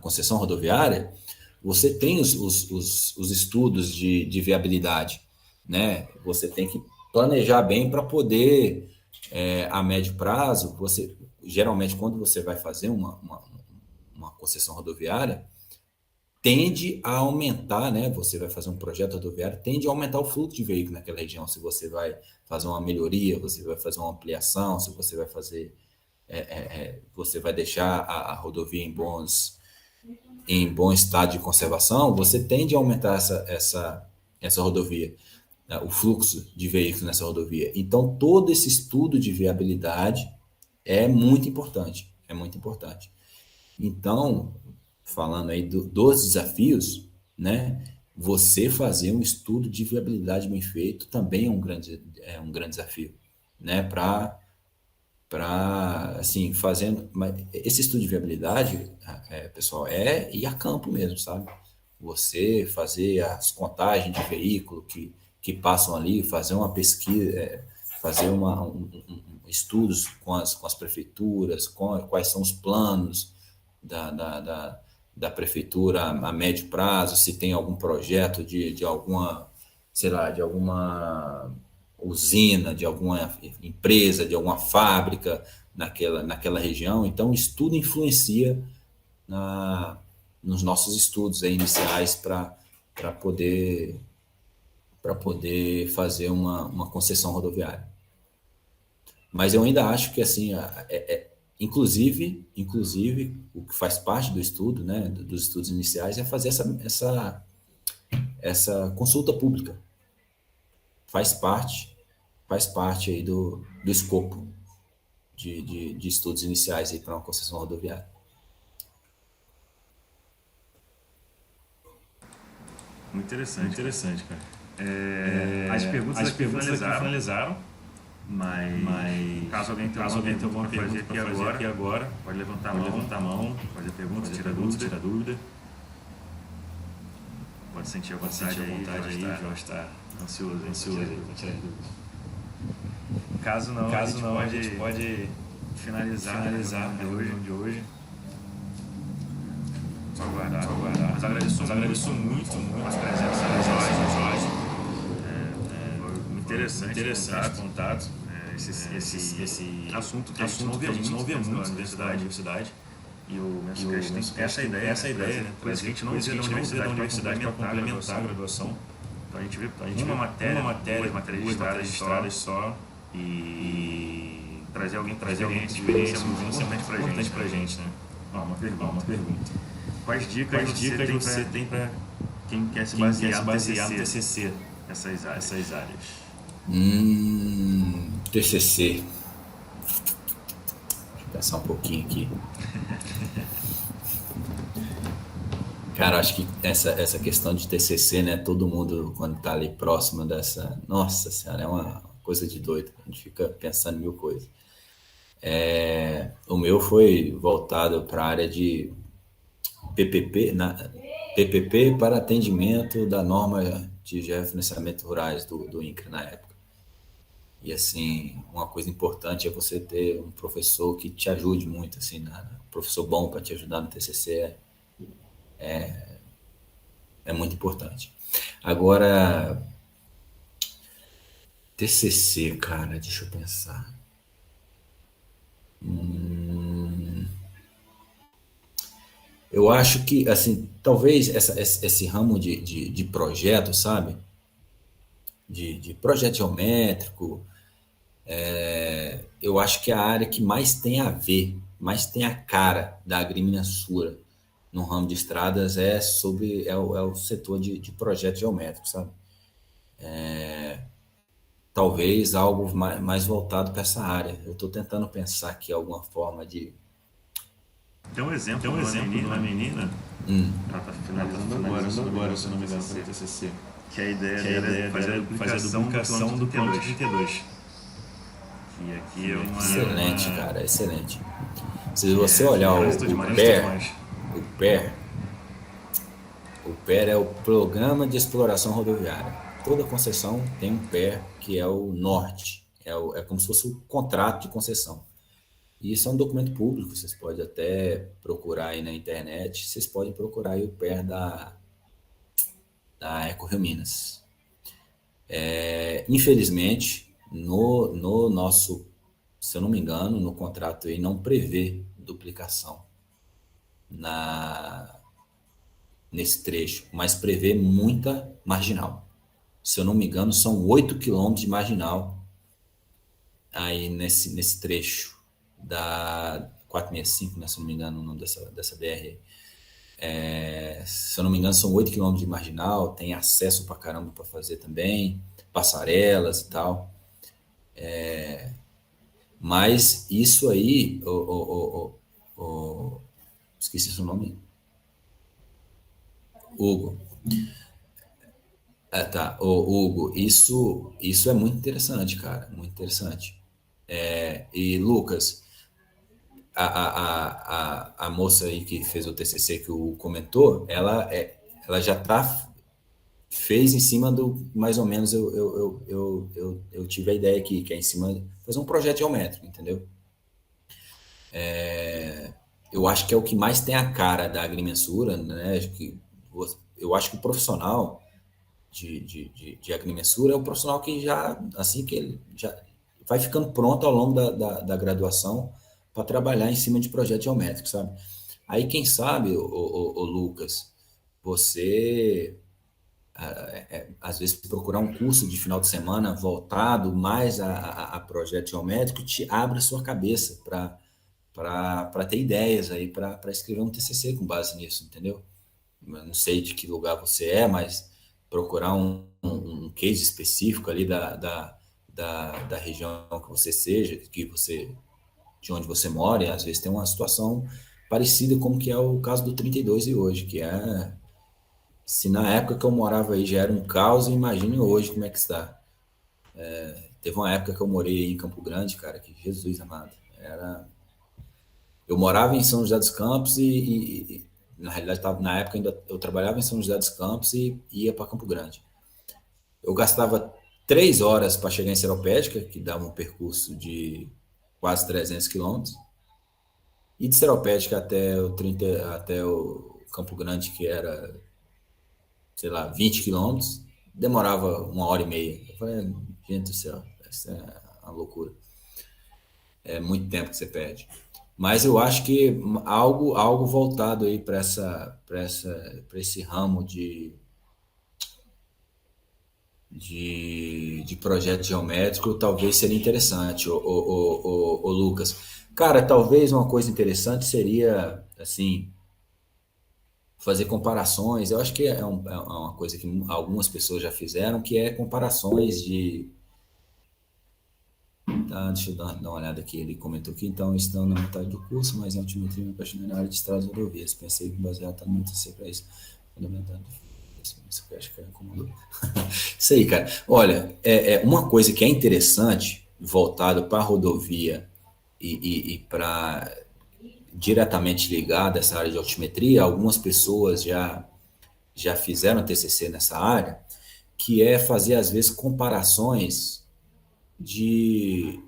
concessão rodoviária, você tem os estudos de viabilidade, né? Você tem que planejar bem para poder, a médio prazo, geralmente quando você vai fazer uma concessão rodoviária, tende a aumentar, né? Você vai fazer um projeto rodoviário, tende a aumentar o fluxo de veículos naquela região. Se você vai fazer uma melhoria, você vai fazer uma ampliação, se você vai fazer, você vai deixar a rodovia em bom estado de conservação, você tende a aumentar essa rodovia, né? O fluxo de veículos nessa rodovia. Então, todo esse estudo de viabilidade é muito importante, Então, falando aí dos desafios, né? Você fazer um estudo de viabilidade bem feito também é um grande desafio, né? Assim, fazendo esse estudo de viabilidade, pessoal, ir a campo mesmo, sabe? Você fazer as contagens de veículo que passam ali, fazer uma pesquisa, fazer estudos com as prefeituras, quais são os planos da prefeitura a médio prazo, se tem algum projeto de alguma, sei lá, de alguma usina, de alguma empresa, de alguma fábrica naquela região. Então, isso tudo influencia nos nossos estudos iniciais para poder fazer uma concessão rodoviária. Mas eu ainda acho que, assim, inclusive, o que faz parte do estudo, né, dos estudos iniciais, é fazer essa consulta pública. Faz parte aí do escopo de estudos iniciais para uma concessão rodoviária. Muito interessante, cara. As perguntas aqui finalizaram. Mas caso alguém tenha alguma pergunta para fazer aqui agora, pode levantar a mão, fazer pergunta, tirar dúvida. Pode sentir à vontade aí, João está ansioso para tirar dúvidas. Caso não, a gente pode finalizar a reunião de hoje. Só aguardar. Mas agradeço muito a presença de Jorge. Interessante contato. Esse assunto que a gente não vê muito dentro da universidade. E o MensaCast tem essa ideia, né? Coisa que a gente não vê da universidade para complementar a graduação. Então a gente vê uma matéria, duas matérias registradas só e trazer alguém de experiência muito importante pra gente, né? Uma pergunta. Quais dicas você tem para quem quer se basear no TCC, essas áreas? TCC. Deixa eu pensar um pouquinho aqui. Cara, acho que essa questão de TCC, né? Todo mundo, quando tá ali próximo dessa... Nossa Senhora, é uma coisa de doido. A gente fica pensando em mil coisas. O meu foi voltado para a área de PPP para atendimento da norma de georreferenciamento rurais do INCRA na época. E, assim, uma coisa importante é você ter um professor que te ajude muito, assim, um professor bom para te ajudar no TCC é muito importante. Agora, TCC, cara, deixa eu pensar. Eu acho que, assim, talvez esse ramo de projeto, sabe? De projeto geométrico, eu acho que é a área que mais tem a ver, mais tem a cara da agrimensura no ramo de estradas é o setor de projeto geométrico, sabe? Talvez algo mais voltado para essa área. Eu estou tentando pensar aqui alguma forma de... Tem um exemplo de uma menina, ela está finalizando agora, se não me engano, para o TCC, que a ideia é fazer a duplicação do quilômetro 32. Que aqui é uma... Excelente, cara, excelente. Se você olhar o PER é o Programa de Exploração Rodoviária. Toda concessão tem um PER, que é o norte, é como se fosse um contrato de concessão. E isso é um documento público, vocês podem até procurar aí na internet, vocês podem procurar aí o PER da EcoRio Minas. Infelizmente, no nosso, se eu não me engano, no contrato aí não prevê duplicação nesse trecho, mas prevê muita marginal. Se eu não me engano, são 8 quilômetros de marginal aí nesse trecho da 465, né, se eu não me engano, o nome dessa BR. Se eu não me engano, são 8 quilômetros de marginal, tem acesso pra caramba para fazer também, passarelas e tal. Mas isso aí, esqueci seu nome. Hugo. Tá. Hugo, isso é muito interessante, cara, muito interessante. E Lucas, a moça aí que fez o TCC que o comentou, ela já fez em cima do, mais ou menos, eu tive a ideia aqui, que é em cima, fazer um projeto geométrico, entendeu? Eu acho que é o que mais tem a cara da agrimensura, né? Eu acho que o profissional de agrimensura é o profissional que já, assim, que ele já vai ficando pronto ao longo da graduação para trabalhar em cima de projeto geométrico, sabe? Aí, quem sabe, o Lucas, você, às vezes, procurar um curso de final de semana voltado mais a projeto geométrico te abre a sua cabeça para ter ideias aí, para escrever um TCC com base nisso, entendeu? Eu não sei de que lugar você é, mas procurar um case específico ali da região que você seja, de onde você mora, e às vezes tem uma situação parecida como que é o caso do 32 e hoje, que se na época que eu morava aí já era um caos, imagine hoje como é que está. Teve uma época que eu morei em Campo Grande, cara, que Jesus amado, eu morava em São José dos Campos e na realidade, na época ainda eu trabalhava em São José dos Campos e ia para Campo Grande. Eu gastava 3 horas para chegar em Seropédica, que dava um percurso de quase 300 quilômetros, e de Seropédica até o Campo Grande, que era, sei lá, 20 quilômetros, demorava 1h30. Eu falei, gente do céu, essa é uma loucura. É muito tempo que você perde. Mas eu acho que algo voltado aí para esse ramo de projeto geométrico talvez seria interessante, o Lucas. Cara, talvez uma coisa interessante seria, assim, fazer comparações. Eu acho que é uma coisa que algumas pessoas já fizeram, que é comparações de... Tá, deixa eu dar uma olhada aqui. Ele comentou aqui, então, estão na metade do curso, mas em altimetria me apaixonei na área de estradas e rodovias. Pensei que baseado tá muito C para isso. Fundamental. Isso que eu acho que incomodou. Isso aí, cara. Olha, uma coisa que é interessante, voltado para a rodovia e para diretamente ligada a essa área de altimetria, algumas pessoas já fizeram TCC nessa área, que é fazer, às vezes, comparações de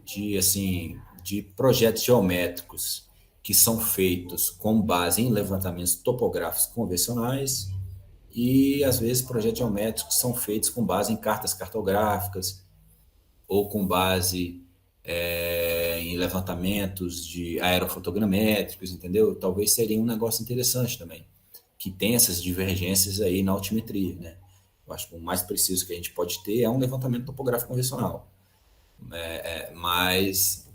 projetos geométricos que são feitos com base em levantamentos topográficos convencionais e, às vezes, projetos geométricos são feitos com base em cartas cartográficas ou com base em levantamentos de aerofotogramétricos, entendeu? Talvez seria um negócio interessante também, que tem essas divergências aí na altimetria, né? Eu acho que o mais preciso que a gente pode ter é um levantamento topográfico convencional. Mas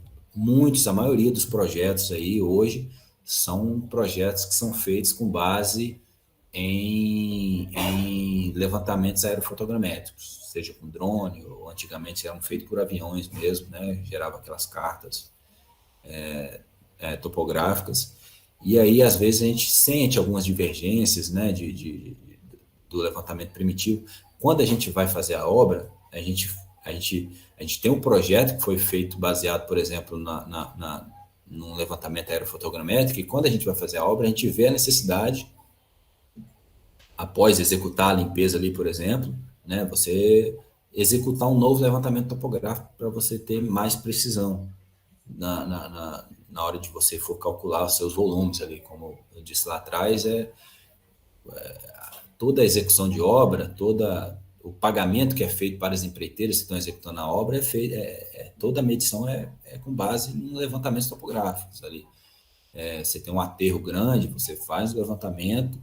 a maioria dos projetos aí hoje são projetos que são feitos com base em levantamentos aerofotogramétricos, seja com drone, ou antigamente eram feitos por aviões mesmo, né? Gerava aquelas cartas topográficas. E aí, às vezes, a gente sente algumas divergências, né, do levantamento primitivo. Quando a gente vai fazer a obra, a gente tem um projeto que foi feito baseado, por exemplo, num levantamento aerofotogramétrico, e quando a gente vai fazer a obra, a gente vê a necessidade, após executar a limpeza ali, por exemplo, né, você executar um novo levantamento topográfico para você ter mais precisão na hora de você for calcular os seus volumes ali, como eu disse lá atrás, toda a execução de obra, o pagamento que é feito para as empreiteiras que estão executando a obra toda a medição é com base em levantamentos topográficos ali. Você tem um aterro grande, você faz o levantamento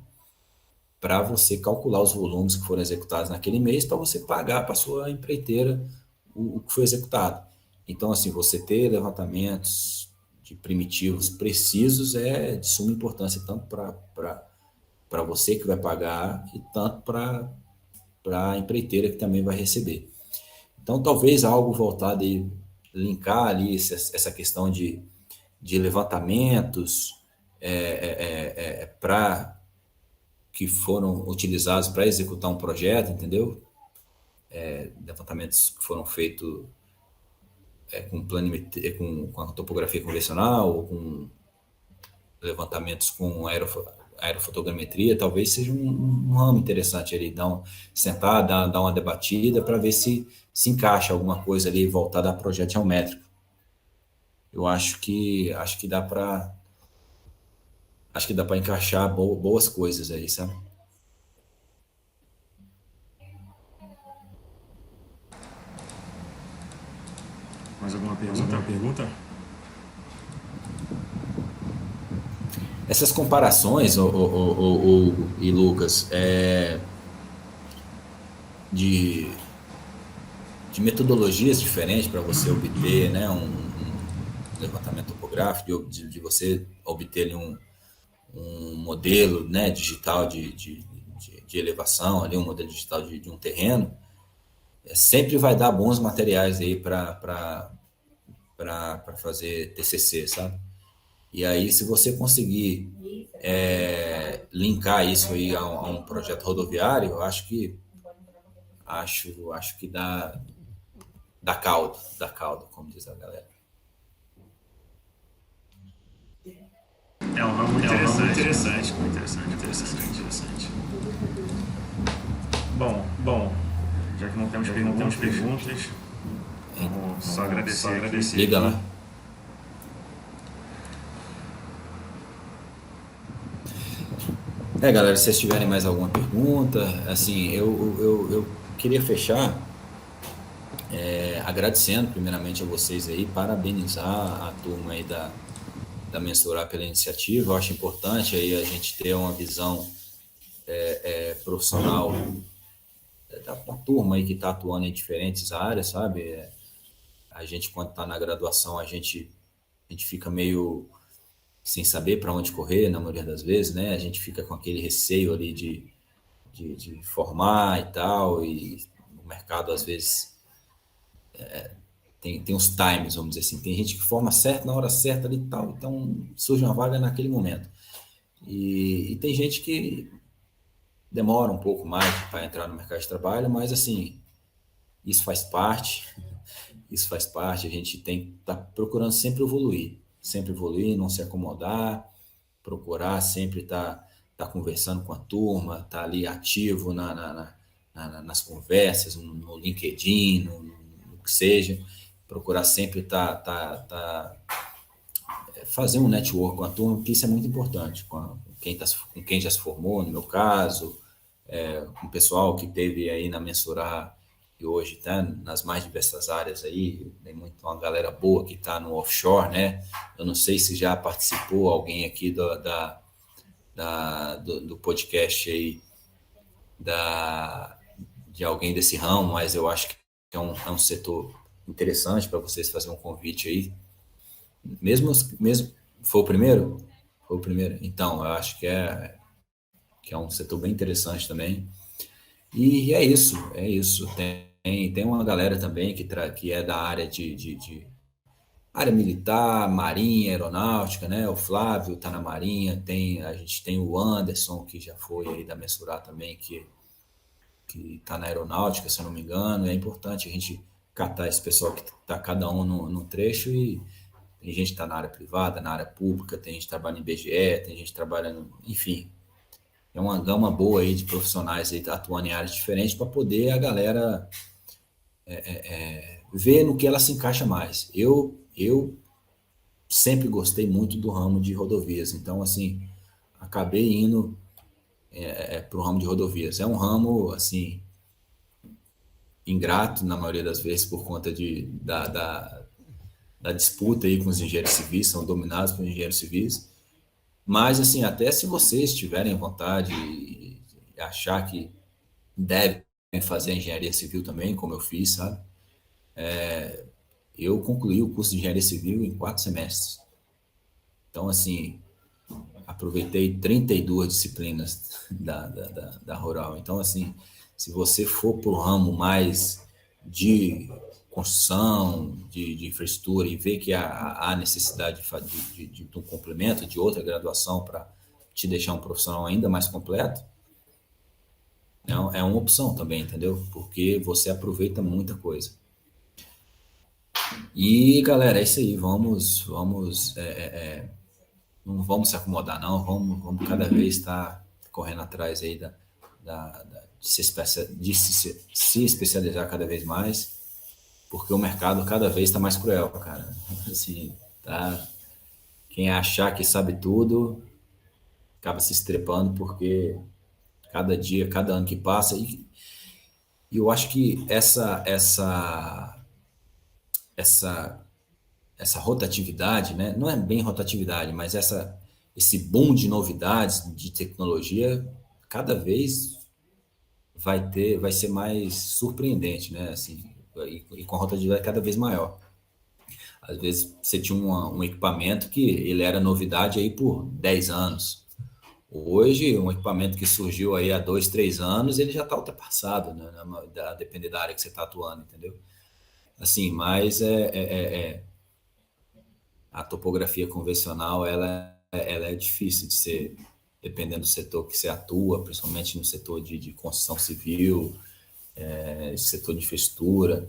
para você calcular os volumes que foram executados naquele mês para você pagar para a sua empreiteira o que foi executado. Então, assim, você ter levantamentos de primitivos precisos é de suma importância, tanto para você que vai pagar e tanto para a empreiteira que também vai receber. Então, talvez algo voltado a linkar ali essa questão de levantamentos que foram utilizados para executar um projeto, entendeu? Levantamentos que foram feitos com a topografia convencional, ou com levantamentos com aerofotogrametria, talvez seja um ramo interessante ali, sentar, dar uma debatida para ver se encaixa alguma coisa ali voltada a projeto geométrico. Eu acho que dá para encaixar boas coisas aí, sabe? Mais alguma pergunta? Essas comparações, e Lucas, de metodologias diferentes para você obter, né, um levantamento topográfico, de você obter ali um modelo, né, digital de elevação, ali, um modelo digital de um terreno, sempre vai dar bons materiais aí para fazer TCC, sabe? E aí, se você conseguir linkar isso aí a um projeto rodoviário, eu acho que dá caldo, como diz a galera. É um ramo interessante. Bom, já que não temos perguntas, vamos só agradecer. Liga lá. Galera, se vocês tiverem mais alguma pergunta, assim, eu queria fechar agradecendo primeiramente a vocês aí, parabenizar a turma aí da da Mensurar pela iniciativa. Eu acho importante aí a gente ter uma visão profissional da turma aí que está atuando em diferentes áreas, sabe? A gente, quando está na graduação, a gente fica meio sem saber para onde correr, na maioria das vezes, né? A gente fica com aquele receio ali de formar e tal, e o mercado, às vezes, tem uns times, vamos dizer assim. Tem gente que forma certo na hora certa ali e tal, então surge uma vaga naquele momento. E tem gente que demora um pouco mais para entrar no mercado de trabalho, mas, assim, isso faz parte, a gente tem que estar procurando sempre evoluir, não se acomodar, procurar sempre estar conversando com a turma, estar ali ativo nas conversas, no LinkedIn, no que seja, procurar sempre estar fazer um network com a turma, porque isso é muito importante, com quem já se formou, no meu caso, com o pessoal que teve aí na Mensurar e hoje está nas mais diversas áreas aí, tem uma galera boa que está no offshore, né? Eu não sei se já participou alguém aqui do podcast aí, de alguém desse ramo, mas eu acho que é um setor interessante para vocês fazerem um convite aí. Mesmo foi o primeiro? Foi o primeiro. Então, eu acho que é um setor bem interessante também. E é isso. Tem uma galera também que é da área de área militar, marinha, aeronáutica, né? O Flávio está na marinha, a gente tem o Anderson, que já foi aí da Mensurar também, que está na aeronáutica, se eu não me engano. É importante a gente catar esse pessoal que está cada um num trecho, e tem gente que está na área privada, na área pública, tem gente que trabalha em IBGE, tem gente que trabalha enfim, é uma gama boa aí de profissionais aí atuando em áreas diferentes para poder a galera ver no que ela se encaixa mais. Eu sempre gostei muito do ramo de rodovias, então, assim, acabei indo para o ramo de rodovias. É um ramo, assim, ingrato, na maioria das vezes, por conta da disputa aí com os engenheiros civis, são dominados por engenheiros civis, mas, assim, até se vocês tiverem vontade e achar que devem fazer engenharia civil também, como eu fiz, sabe? Eu concluí o curso de engenharia civil em 4 semestres. Então, assim, aproveitei 32 disciplinas da Rural. Então, assim, se você for para o ramo mais de construção, de infraestrutura, e ver que há necessidade de um complemento, de outra graduação para te deixar um profissional ainda mais completo, é uma opção também, entendeu? Porque você aproveita muita coisa. E, galera, é isso aí. Vamos não vamos se acomodar, não. Vamos cada vez estar correndo atrás aí de se especializar cada vez mais, porque o mercado cada vez está mais cruel, cara. Assim, tá? Quem achar que sabe tudo acaba se estrepando, porque cada dia, cada ano que passa, e eu acho que essa rotatividade, né? Não é bem rotatividade, mas esse boom de novidades, de tecnologia, cada vez vai ser mais surpreendente, né? Assim, e com a rotatividade cada vez maior. Às vezes você tinha um equipamento que ele era novidade aí por 10 anos. Hoje, um equipamento que surgiu aí há 2, 3 anos, ele já está ultrapassado, né? A depender da área que você está atuando, entendeu? Assim, mas a topografia convencional, ela é difícil de ser, dependendo do setor que você atua, principalmente no setor de construção civil, setor de infraestrutura,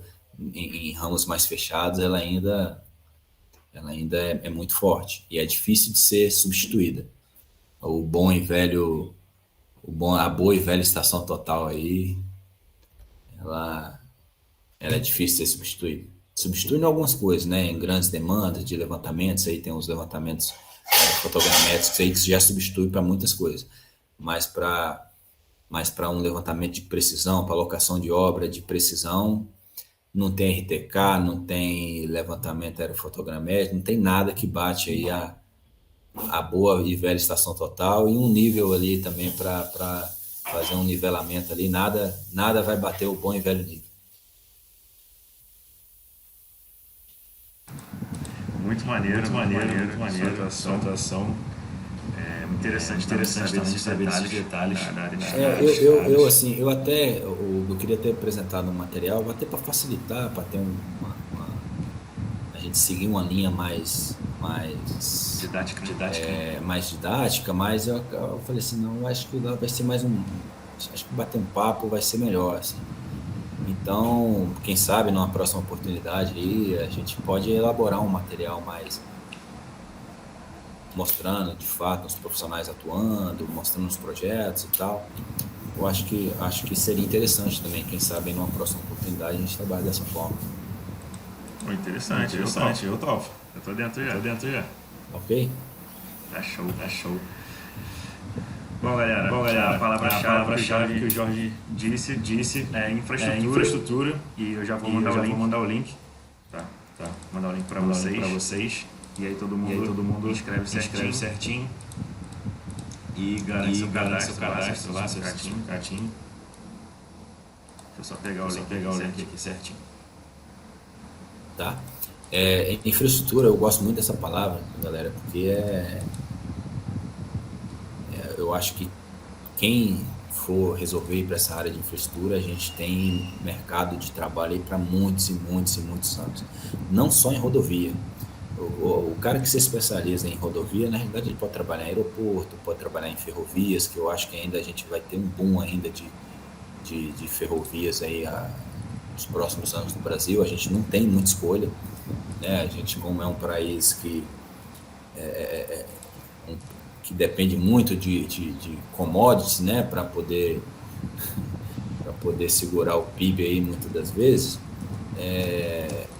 em ramos mais fechados, ela ainda é muito forte e é difícil de ser substituída. A boa e velha estação total aí, ela é difícil de ser substituída. Substituindo algumas coisas, né? Em grandes demandas de levantamentos, aí tem os levantamentos fotogramétricos aí que já substitui para muitas coisas, mas para um levantamento de precisão, para locação de obra de precisão, não tem RTK, não tem levantamento aerofotogramétrico, não tem nada que bate aí a boa e velha estação total e um nível ali também para fazer um nivelamento ali. Nada vai bater o bom e velho nível. Muito maneiro. Sua atuação. Interessante também saber esses detalhes da área de eu queria ter apresentado um material até para facilitar, para ter a gente seguir uma linha mais didática. Mais didática, mas eu falei assim, não, acho que vai ser acho que bater um papo vai ser melhor, assim. Então, quem sabe numa próxima oportunidade aí a gente pode elaborar um material mais mostrando de fato os profissionais atuando, mostrando os projetos e tal. Eu acho que seria interessante também, quem sabe numa próxima oportunidade a gente trabalha dessa forma. Interessante, eu topo. Eu tô dentro já. Ok? Tá show. Bom, galera, a palavra-chave que o Jorge disse é infraestrutura. E eu já vou mandar o link. Tá. Mandar o link para vocês. E aí todo mundo escreve certinho. E garante seu cadastro lá, seu certinho. Deixa eu só pegar o link aqui certinho. Tá? Infraestrutura, eu gosto muito dessa palavra, galera, porque eu acho que quem for resolver ir para essa área de infraestrutura, a gente tem mercado de trabalho aí para muitos anos. Não só em rodovia. O cara que se especializa em rodovia, na realidade, ele pode trabalhar em aeroporto, pode trabalhar em ferrovias, que eu acho que ainda a gente vai ter um boom ainda de ferrovias aí nos próximos anos no Brasil. A gente não tem muita escolha, né? A gente, como é um país que depende muito de commodities, né, para poder segurar o PIB aí muitas das vezes,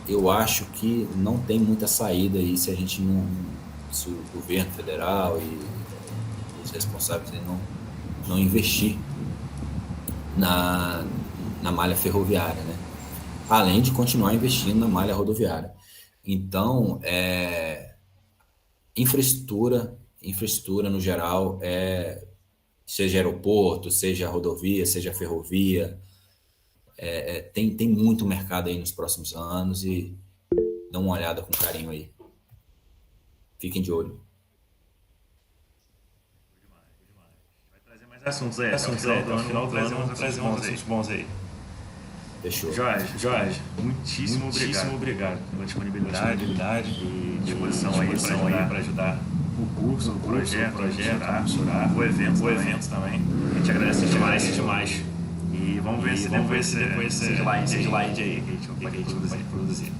eu acho que não tem muita saída aí se o governo federal e os responsáveis não investir na malha ferroviária, né? Além de continuar investindo na malha rodoviária. Então, infraestrutura no geral, seja aeroporto, seja rodovia, seja ferrovia, tem muito mercado aí nos próximos anos e dá uma olhada com carinho aí. Fiquem de olho. Vai trazer mais assuntos aí. Até o final do ano, vamos trazer uns assuntos bons aí. Fechou. Jorge, muitíssimo obrigado pela disponibilidade e disposição aí para ajudar o curso, o projeto, o evento também. A gente agradece demais. E vamos ver se depois esse slide aí que a gente vai produzir.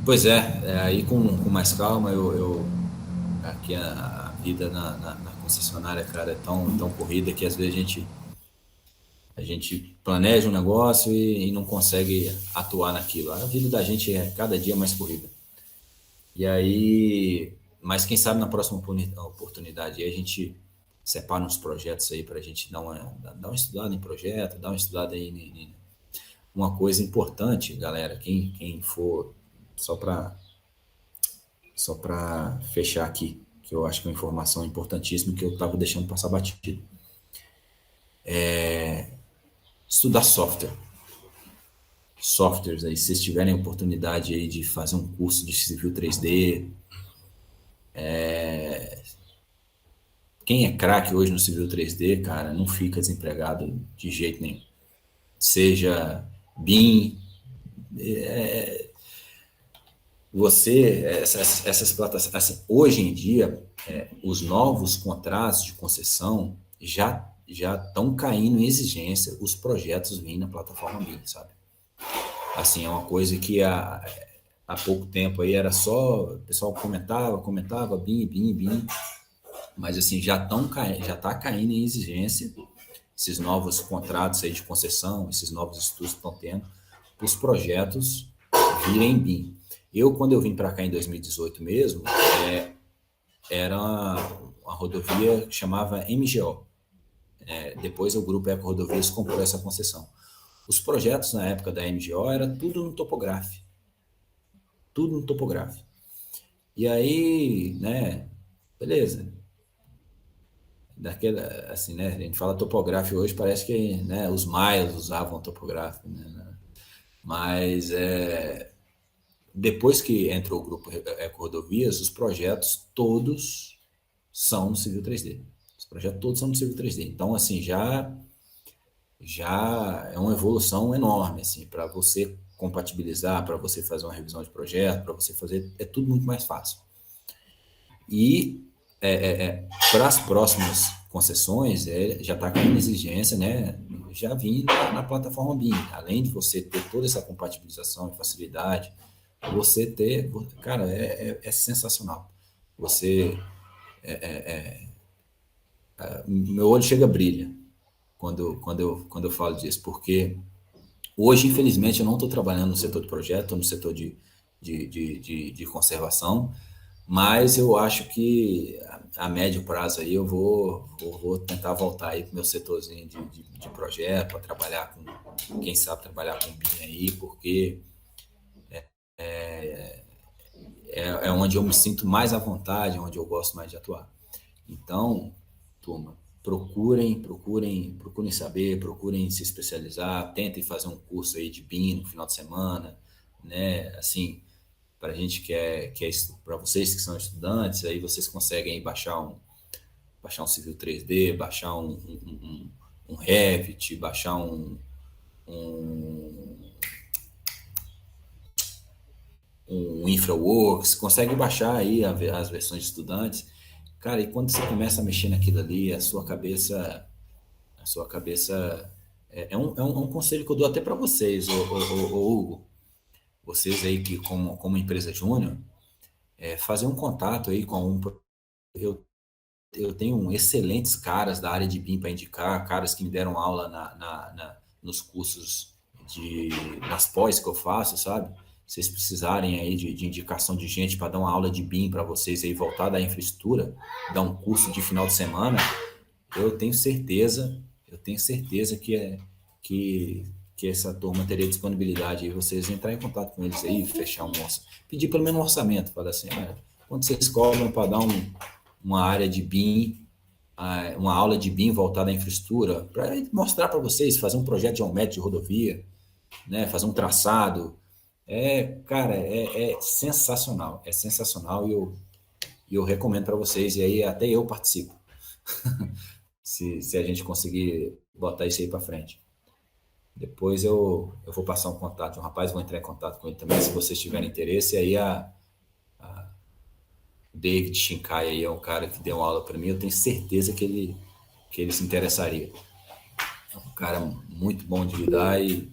Pois aí com mais calma, aqui a vida na concessionária, cara, é tão corrida que às vezes a gente planeja um negócio e não consegue atuar naquilo. A vida da gente é cada dia mais corrida. E aí, mas quem sabe na próxima oportunidade aí a gente separa uns projetos aí para a gente dar uma estudada em projeto, dar uma estudada aí uma coisa importante, galera, quem for, só para fechar aqui, que eu acho que é uma informação importantíssima que eu estava deixando passar batido. Estudar softwares aí, se vocês tiverem a oportunidade aí de fazer um curso de civil 3D, quem é craque hoje no civil 3D, cara, não fica desempregado de jeito nenhum. Seja BIM, essas plataformas, assim, hoje em dia, os novos contratos de concessão já estão caindo em exigência os projetos vindo na plataforma BIM, sabe? Assim, é uma coisa que há pouco tempo aí era só, o pessoal comentava BIM, mas assim, já está caindo em exigência esses novos contratos aí de concessão, esses novos estudos que estão tendo, os projetos virem BIM. Quando eu vim para cá em 2018 mesmo, era uma rodovia que chamava MGO. Depois o grupo Eco Rodovias comprou essa concessão. Os projetos na época da MGO era tudo no topográfico. E aí, né, beleza, daquela, assim, né? A gente fala topográfico hoje, parece que, né, os maias usavam topográfico, né? Mas depois que entrou o grupo Eco-Rodovias, os projetos todos são no Civil 3D. Os projetos todos são no Civil 3D. Então, assim, já é uma evolução enorme, assim, para você compatibilizar, para você fazer uma revisão de projeto, para você fazer, é tudo muito mais fácil. E para as próximas concessões, já está com uma exigência, né? Já vindo na plataforma BIM, além de você ter toda essa compatibilização e facilidade, você ter, cara, é sensacional. Você, meu olho chega a brilha quando eu falo disso, porque hoje, infelizmente, eu não estou trabalhando no setor de projeto, estou no setor de conservação, mas eu acho que a médio prazo aí eu vou tentar voltar aí para o meu setorzinho de projeto, para trabalhar com, quem sabe trabalhar com BIM aí, porque é onde eu me sinto mais à vontade, onde eu gosto mais de atuar. Então, turma, procurem saber, procurem se especializar, tentem fazer um curso aí de BIM no final de semana, né? Assim, para a gente para vocês que são estudantes, aí vocês conseguem baixar um Civil 3D, baixar um Revit, baixar um InfraWorks, consegue baixar aí as versões de estudantes. Cara, e quando você começa a mexer naquilo ali, a sua cabeça é um conselho que eu dou até para vocês, ô Hugo, vocês aí que como empresa júnior, fazer um contato aí com eu tenho excelentes caras da área de BIM para indicar, caras que me deram aula nos cursos nas pós que eu faço, sabe? Se vocês precisarem aí de indicação de gente para dar uma aula de BIM para vocês aí voltada à infraestrutura, dar um curso de final de semana, eu tenho certeza que essa turma teria disponibilidade aí, vocês entrar em contato com eles aí, fechar pedir pelo menos um orçamento, falar assim, quanto vocês cobram para dar uma área de BIM, uma aula de BIM voltada à infraestrutura, para mostrar para vocês, fazer um projeto de 1 metro de rodovia, né, fazer um traçado, cara, é sensacional e eu recomendo para vocês, e aí até eu participo, se a gente conseguir botar isso aí para frente. Depois eu vou passar um contato de um rapaz, vou entrar em contato com ele também, se vocês tiverem interesse, aí David Shinkai aí é um cara que deu uma aula para mim, eu tenho certeza que ele se interessaria. É um cara muito bom de lidar e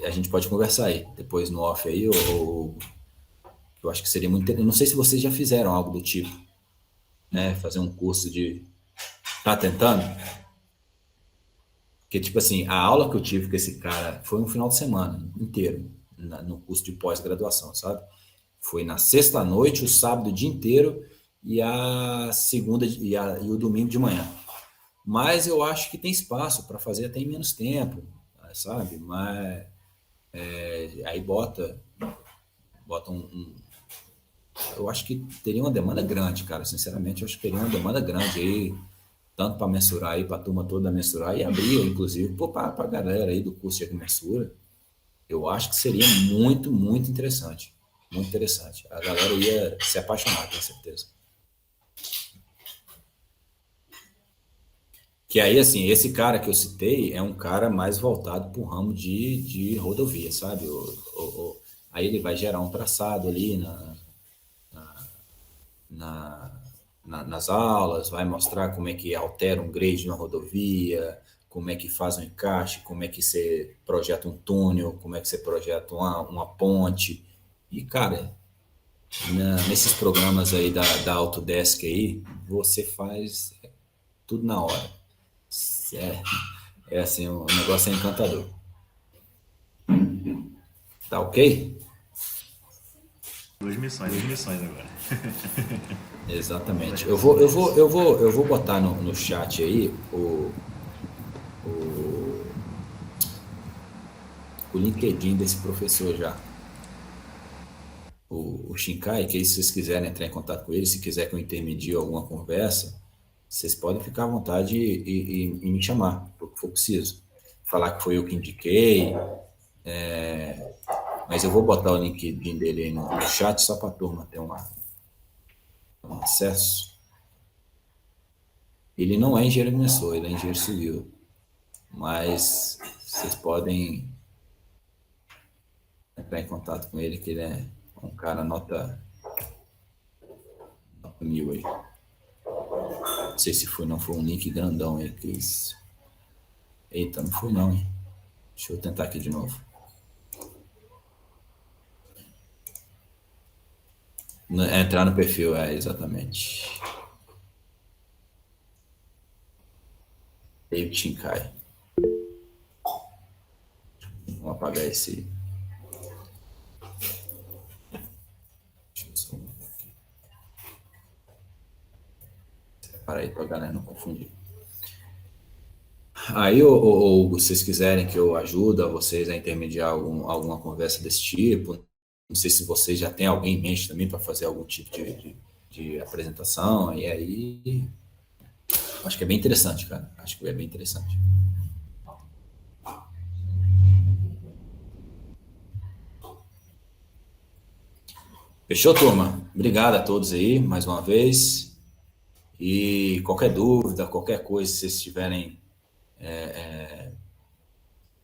a gente pode conversar aí, depois no off aí, ou eu acho que seria muito interessante. Não sei se vocês já fizeram algo do tipo, né? Fazer um curso Tá tentando? Porque, tipo assim, a aula que eu tive com esse cara foi um final de semana inteiro, no curso de pós-graduação, sabe? Foi na sexta-noite, o sábado o dia inteiro e a segunda e o domingo de manhã. Mas eu acho que tem espaço para fazer até em menos tempo, sabe? Mas aí bota eu acho que teria uma demanda grande, cara. Sinceramente, eu acho que teria uma demanda grande aí, tanto para mensurar aí, para a turma toda mensurar e abrir, inclusive, para a galera aí do curso de mensura. Eu acho que seria muito, muito interessante. Muito interessante. A galera ia se apaixonar, com certeza. Que aí, assim, esse cara que eu citei é um cara mais voltado para o ramo de rodovia, sabe? Aí ele vai gerar um traçado ali nas aulas, vai mostrar como é que altera um grade na rodovia, como é que faz um encaixe, como é que você projeta um túnel, como é que você projeta uma ponte. E, cara, nesses programas aí da Autodesk aí, você faz tudo na hora. Assim, o negócio é encantador. Tá ok? Duas missões agora. Exatamente. Eu vou botar no chat aí o LinkedIn desse professor já. O o Shinkai, que aí se vocês quiserem entrar em contato com ele, se quiser que eu intermedie alguma conversa, vocês podem ficar à vontade e me chamar, porque for preciso. Falar que foi eu que indiquei, mas eu vou botar o LinkedIn dele aí no chat só para a turma ter um acesso. Ele não é engenheiro agrimensor, ele é engenheiro civil, mas vocês podem entrar em contato com ele, que ele é um cara nota 1000 aí. Não sei se foi, não foi um link grandão aí que isso. Eita, não foi não, hein? Deixa eu tentar aqui de novo. Entrar no perfil, exatamente. David Shinkai. Vamos apagar esse. Deixa eu só aqui. Separa aí pra galera não confundir. Aí, Hugo, se vocês quiserem que eu ajude vocês a intermediar alguma conversa desse tipo, não sei se vocês já têm alguém em mente também para fazer algum tipo de apresentação, e aí acho que é bem interessante, cara. Acho que é bem interessante. Fechou, turma? Obrigado a todos aí, mais uma vez. E qualquer dúvida, qualquer coisa, se vocês tiverem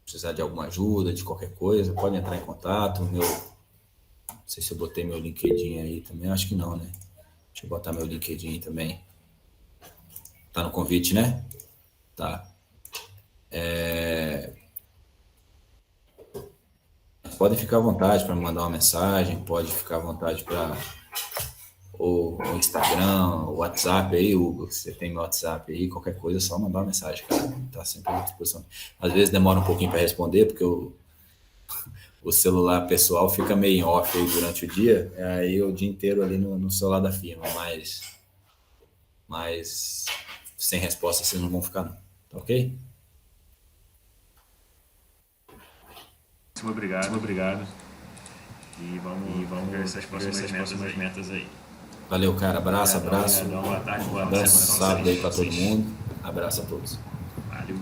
precisar de alguma ajuda, de qualquer coisa, pode entrar em contato. Não sei se eu botei meu LinkedIn aí também, acho que não, né? Deixa eu botar meu LinkedIn aí também. Tá no convite, né? Tá. Podem ficar à vontade para me mandar uma mensagem, pode ficar à vontade para o Instagram, o WhatsApp aí, Hugo, você tem meu WhatsApp aí, qualquer coisa é só mandar uma mensagem, cara, tá sempre à disposição. Às vezes demora um pouquinho para responder, porque o celular pessoal fica meio em off aí durante o dia, aí o dia inteiro ali no celular da firma, mas sem resposta vocês não vão ficar não, tá ok? Muito obrigado. E vamos ver essas próximas metas aí. Valeu, cara. Abraço. Boa tarde, boa Abraço semana. sábado aí para todo mundo. Abraço a todos. Valeu.